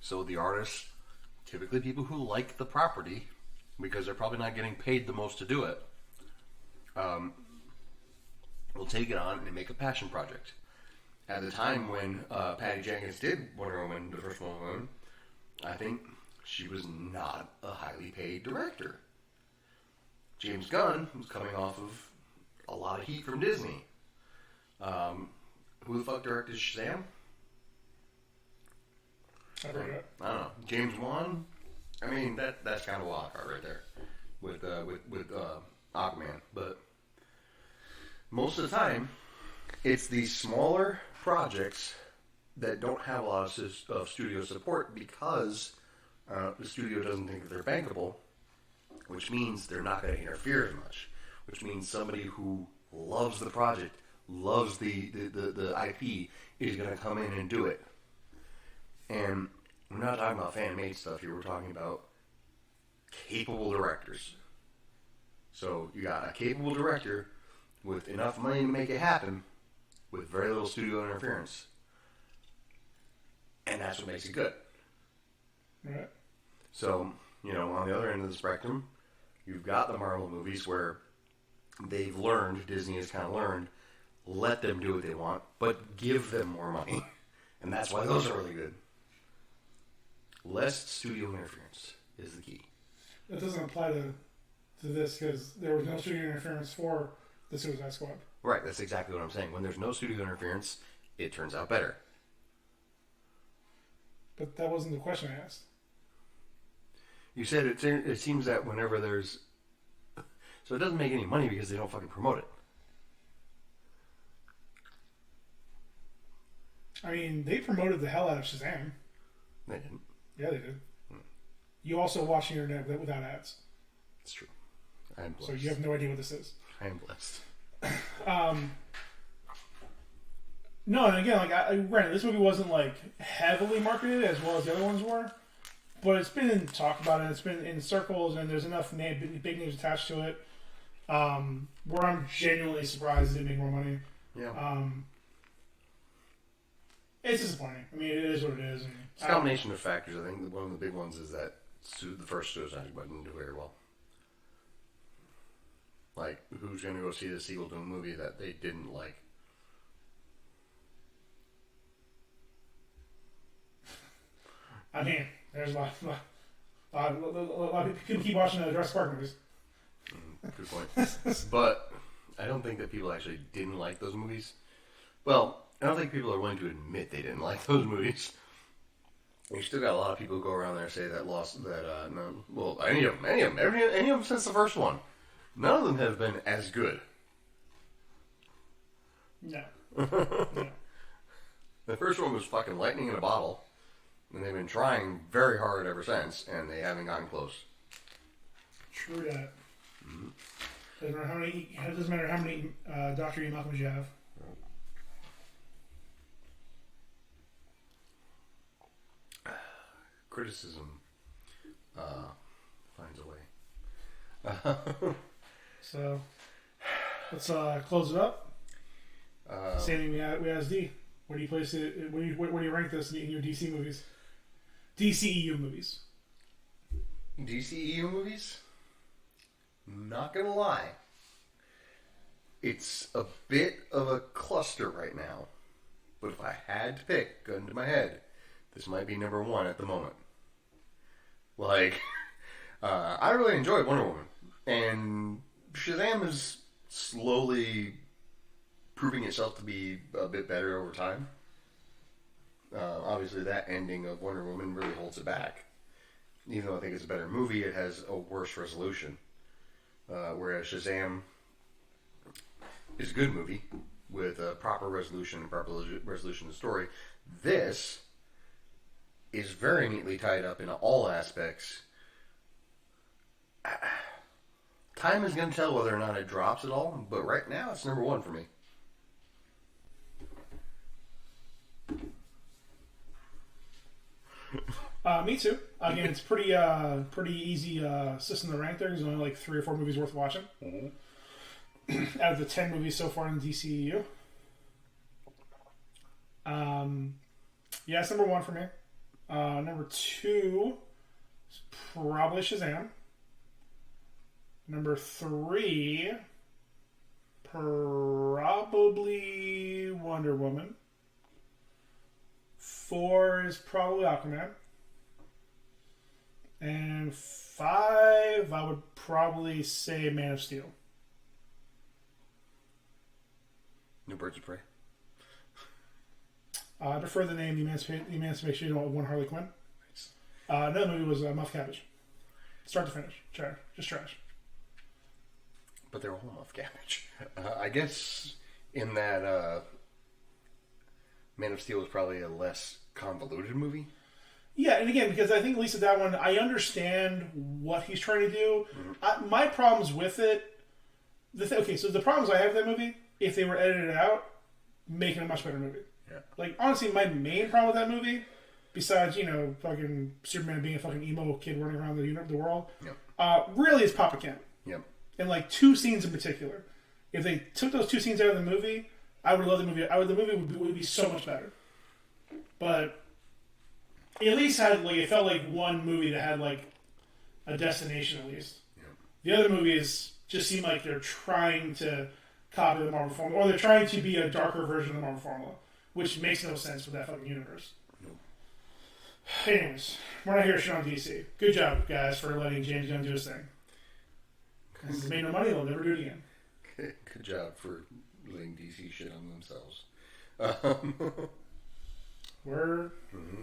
S4: So the artists, typically people who like the property, because they're probably not getting paid the most to do it, will take it on and make a passion project. At the time when Patty Jenkins did Wonder Woman, the first Wonder Woman, I think she was not a highly paid director. James Gunn was coming off of a lot of heat from Disney. Who the fuck directed Shazam?
S2: I don't
S4: know. James Wan? I mean, that's kind of a wild card right there with Aquaman. But most of the time, it's these smaller projects that don't have a lot of studio support because the studio doesn't think that they're bankable, which means they're not going to interfere as much, which means somebody who loves the project, loves the IP, is going to come in and do it. And we're not talking about fan-made stuff here. We're talking about capable directors. So you got a capable director with enough money to make it happen with very little studio interference. And that's what makes it good.
S2: Right.
S4: So, on the other end of the spectrum, you've got the Marvel movies where they've learned, Disney has kind of learned, let them do what they want, but give them more money. And that's why those are really good. Less studio interference is the key.
S2: That doesn't apply to this because there was no studio interference for the Suicide Squad.
S4: Right, that's exactly what I'm saying. When there's no studio interference, it turns out better.
S2: But that wasn't the question I asked.
S4: You said it seems that whenever there's... So it doesn't make any money because they don't fucking promote it.
S2: I mean, they promoted the hell out of Shazam.
S4: They didn't.
S2: Yeah, they did. You also watch the internet without ads.
S4: It's true. I am blessed.
S2: So you have no idea what this is.
S4: I am blessed.
S2: No, and again, granted, this movie wasn't heavily marketed as well as the other ones were, but it's been talked about and it's been in circles, and there's enough big names attached to it. Where I'm genuinely surprised it didn't make more money.
S4: Yeah.
S2: It's disappointing. I mean, it is what it is. And,
S4: It's a combination of factors. I think one of the big ones is that the first Suicide Squad didn't do very well. Like, who's going to go see the sequel to a movie that they didn't like?
S2: I mean, there's a lot of people keep watching the Jurassic Park movies.
S4: Good point. But I don't think that people actually didn't like those movies. Well, I don't think people are willing to admit they didn't like those movies. You still got a lot of people who go around there and say that no, well, any of them since the first one. None of them have been as good.
S2: No.
S4: The first one was fucking lightning in a bottle, and they've been trying very hard ever since, and they haven't gotten close.
S2: True that. Mm-hmm. Doesn't matter how many Dr. E. Malcolms you have.
S4: Criticism finds a way.
S2: So let's close it up. Standing, we asked D. Where do you place it? Where do you rank this in your DC movies? DCEU movies.
S4: DCEU movies? Not gonna lie. It's a bit of a cluster right now. But if I had to pick, gun to my head, this might be number one at the moment. Like, I really enjoyed Wonder Woman. And Shazam is slowly proving itself to be a bit better over time. Obviously, that ending of Wonder Woman really holds it back. Even though I think it's a better movie, it has a worse resolution. Whereas Shazam is a good movie with a proper resolution of the story. This is very neatly tied up in all aspects. Time is going to tell whether or not it drops at all, but right now it's number one for me.
S2: Me too. Again, it's pretty easy system to rank there. There's only like 3 or 4 movies worth watching. Mm-hmm. Out of the 10 movies so far in DCEU. Yeah, it's number 1 for me. Number 2 is probably Shazam. Number 3, probably Wonder Woman. 4 is probably Aquaman. And 5, I would probably say Man of Steel.
S4: No Birds of Prey.
S2: I prefer the name The Emancipation of One Harley Quinn. Another movie was Muff Cabbage. Start to finish. Just trash.
S4: But they're all Muff Cabbage. I guess in that Man of Steel was probably a less convoluted movie.
S2: Yeah, and again, because I think at least at that one, I understand what he's trying to do. Mm-hmm. My problems with it... so the problems I have with that movie, if they were edited out, make it a much better movie.
S4: Yeah.
S2: Like, honestly, my main problem with that movie, besides, fucking Superman being a fucking emo kid running around the world,
S4: yep.
S2: Really is popcule.
S4: Yep.
S2: And, like, 2 scenes in particular. If they took those 2 scenes out of the movie, I would love the movie. The movie would be so much better. But it at least had, like, it felt like one movie that had, like, a destination at least.
S4: Yep.
S2: The other movies just seem like they're trying to copy the Marvel formula, or they're trying to be a darker version of the Marvel formula, which makes no sense with that fucking universe.
S4: Nope.
S2: Anyways, we're not here to shit on DC. Good job, guys, for letting James Gunn do his thing. They made no money, they'll never do it again.
S4: Good job for letting DC shit on themselves.
S2: Word.
S4: Mm-hmm.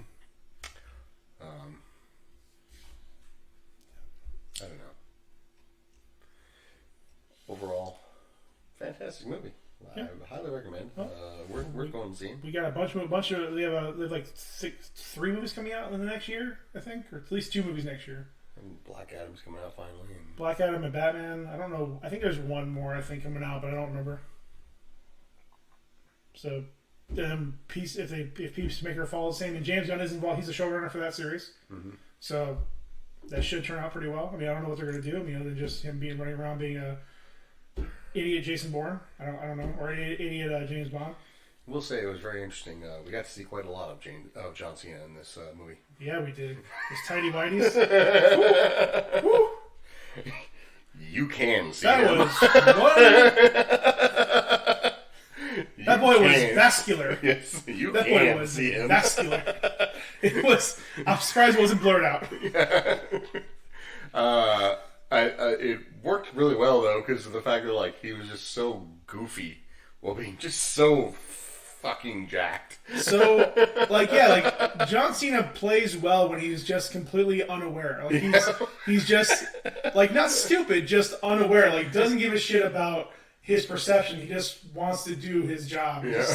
S4: I don't know. Overall, fantastic movie.
S2: Yeah.
S4: I highly recommend. We're going to see it.
S2: We got a bunch of we have like 3 movies coming out in the next year, I think, or at least 2 movies next year.
S4: And Black Adam's coming out finally. And
S2: Black Adam and Batman. I don't know. I think there's one more coming out, but I don't remember. So, if Peacemaker follows the same, and James Gunn is involved, he's the showrunner for that series.
S4: Mm-hmm.
S2: So that should turn out pretty well. I mean, I don't know what they're going to do. Other than just him running around being a idiot Jason Bourne. I don't know, or idiot James Bond.
S4: We'll say it was very interesting. We got to see quite a lot of John Cena in this movie.
S2: Yeah, we did. His tidy whities. Woo. Woo.
S4: You can see
S2: That
S4: him.
S2: was what? That boy was vascular.
S4: Yes, you
S2: That
S4: can
S2: boy was
S4: see him.
S2: vascular. It was. I'm surprised it wasn't blurred out.
S4: It worked really well though because of the fact that like he was just so goofy while being just so fucking jacked.
S2: So, like John Cena plays well when he's just completely unaware. Like he's just like not stupid, just unaware. Like doesn't give a shit about his perception. He just wants to do his job.
S4: Yeah.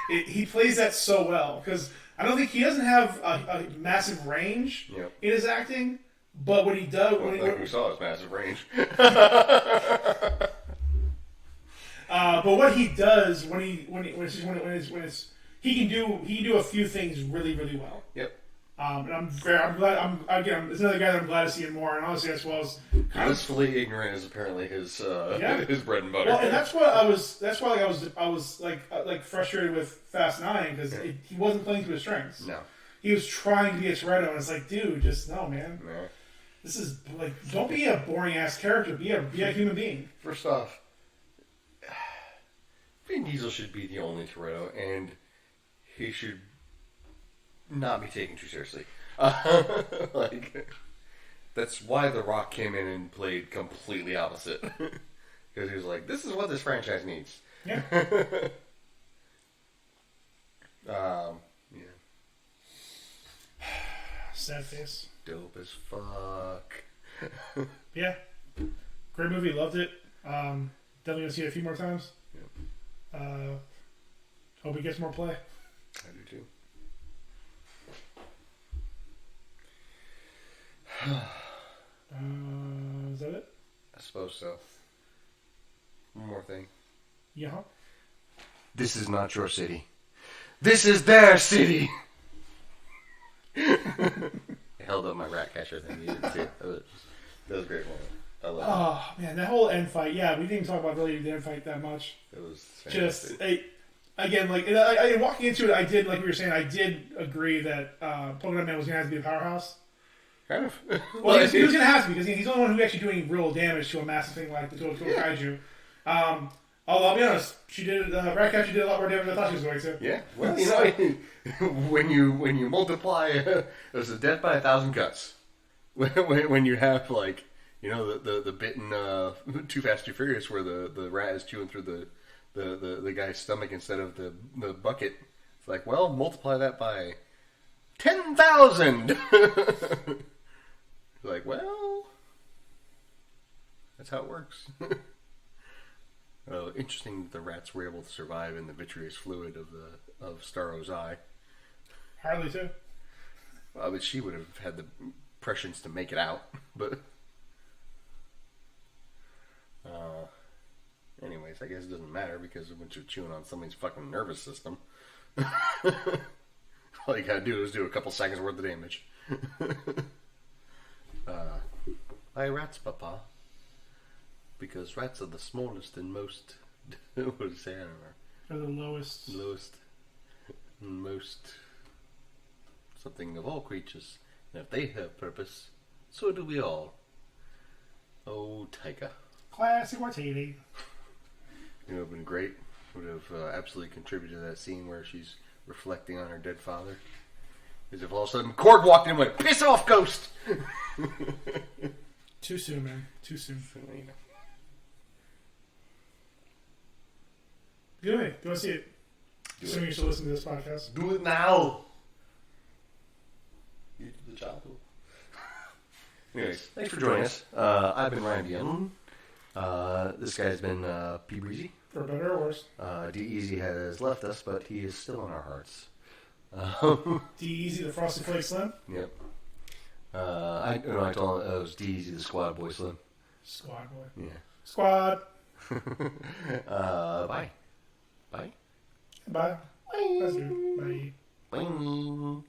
S2: He plays that so well because I don't think he doesn't have a massive range in his acting. But when he does,
S4: Well, we saw his massive range.
S2: But what he does when he can do a few things really really well.
S4: Yep.
S2: And I'm glad. It's another guy that I'm glad to see him more. And honestly, as well as
S4: Blissfully ignorant is apparently his his bread and butter.
S2: well, and that's why I was frustrated with Fast 9 because he wasn't playing to his strengths.
S4: No.
S2: He was trying to be a Toretto, and it's like, dude, just no, man.
S4: No.
S2: This is like, don't be a boring ass character. Be a human being.
S4: First off, Vin Diesel should be the only Toretto, and he should not be taken too seriously. Like, that's why The Rock came in and played completely opposite. Because he was like, this is what this franchise needs.
S2: Yeah.
S4: Yeah.
S2: Sad face.
S4: Dope as fuck.
S2: Yeah. Great movie. Loved it. Definitely gonna see it a few more times.
S4: Yep.
S2: Hope he gets more play.
S4: I do too.
S2: Is that it?
S4: I suppose so. One more thing.
S2: Yeah.
S4: This is not your city. This is their city! I held up my rat catcher thing. You didn't see it. That was a great moment. I love
S2: Oh man, that whole end fight. Yeah, we didn't talk about really the end fight that much.
S4: it. It was
S2: Just
S4: fantastic.
S2: again, like I walking into it, I did like we were saying. I did agree that Polka Man was gonna have to be the powerhouse.
S4: Kind of.
S2: Well, he was gonna have to because he's the only one who's actually doing real damage to a massive thing like the Total Kaiju. Although I'll be honest, she did Ratcatcher did a lot more damage than I thought she was going to.
S4: Yeah. Well, you know, when you multiply, there's a death by 1,000 cuts. When you have like, you know, the bit in Too Fast Too Furious where the rat is chewing through the guy's stomach instead of the bucket. It's like, well, multiply that by 10,000. Like, well, that's how it works. Interesting that the rats were able to survive in the vitreous fluid of Starro's eye.
S2: Harley too.
S4: But she would have had the prescience to make it out. But anyways, I guess it doesn't matter because once you're chewing on somebody's fucking nervous system, all you gotta do is do a couple seconds worth of damage. Why rats, Papa? Because rats are the smallest and most. What did you say? I don't know.
S2: Or the lowest.
S4: Lowest, most something of all creatures. And if they have purpose, so do we all. Oh, Taika.
S2: Classic Martini.
S4: It would have been great. Would have absolutely contributed to that scene where she's reflecting on her dead father. As if all of a sudden Cord walked in and went, "Piss off, ghost!"
S2: Too soon, man. Too soon.
S4: You know.
S2: Good way. Go see it. Assuming you're still listening to this podcast.
S4: Do it now. You did the job. Anyways, thanks for joining us. I've been Ryan Bien. This guy's been P. Breezy.
S2: For better or worse.
S4: D-Easy has left us, but he is still in our hearts.
S2: D-Easy, the Frosted Flake Slim.
S4: Yep. I told him it was D-Easy, the squad boy Slim.
S2: Squad boy.
S4: Yeah.
S2: Squad.
S4: Bye. Bye.
S2: Bye.
S4: Bye.
S2: That's good. Bye.
S4: Bye.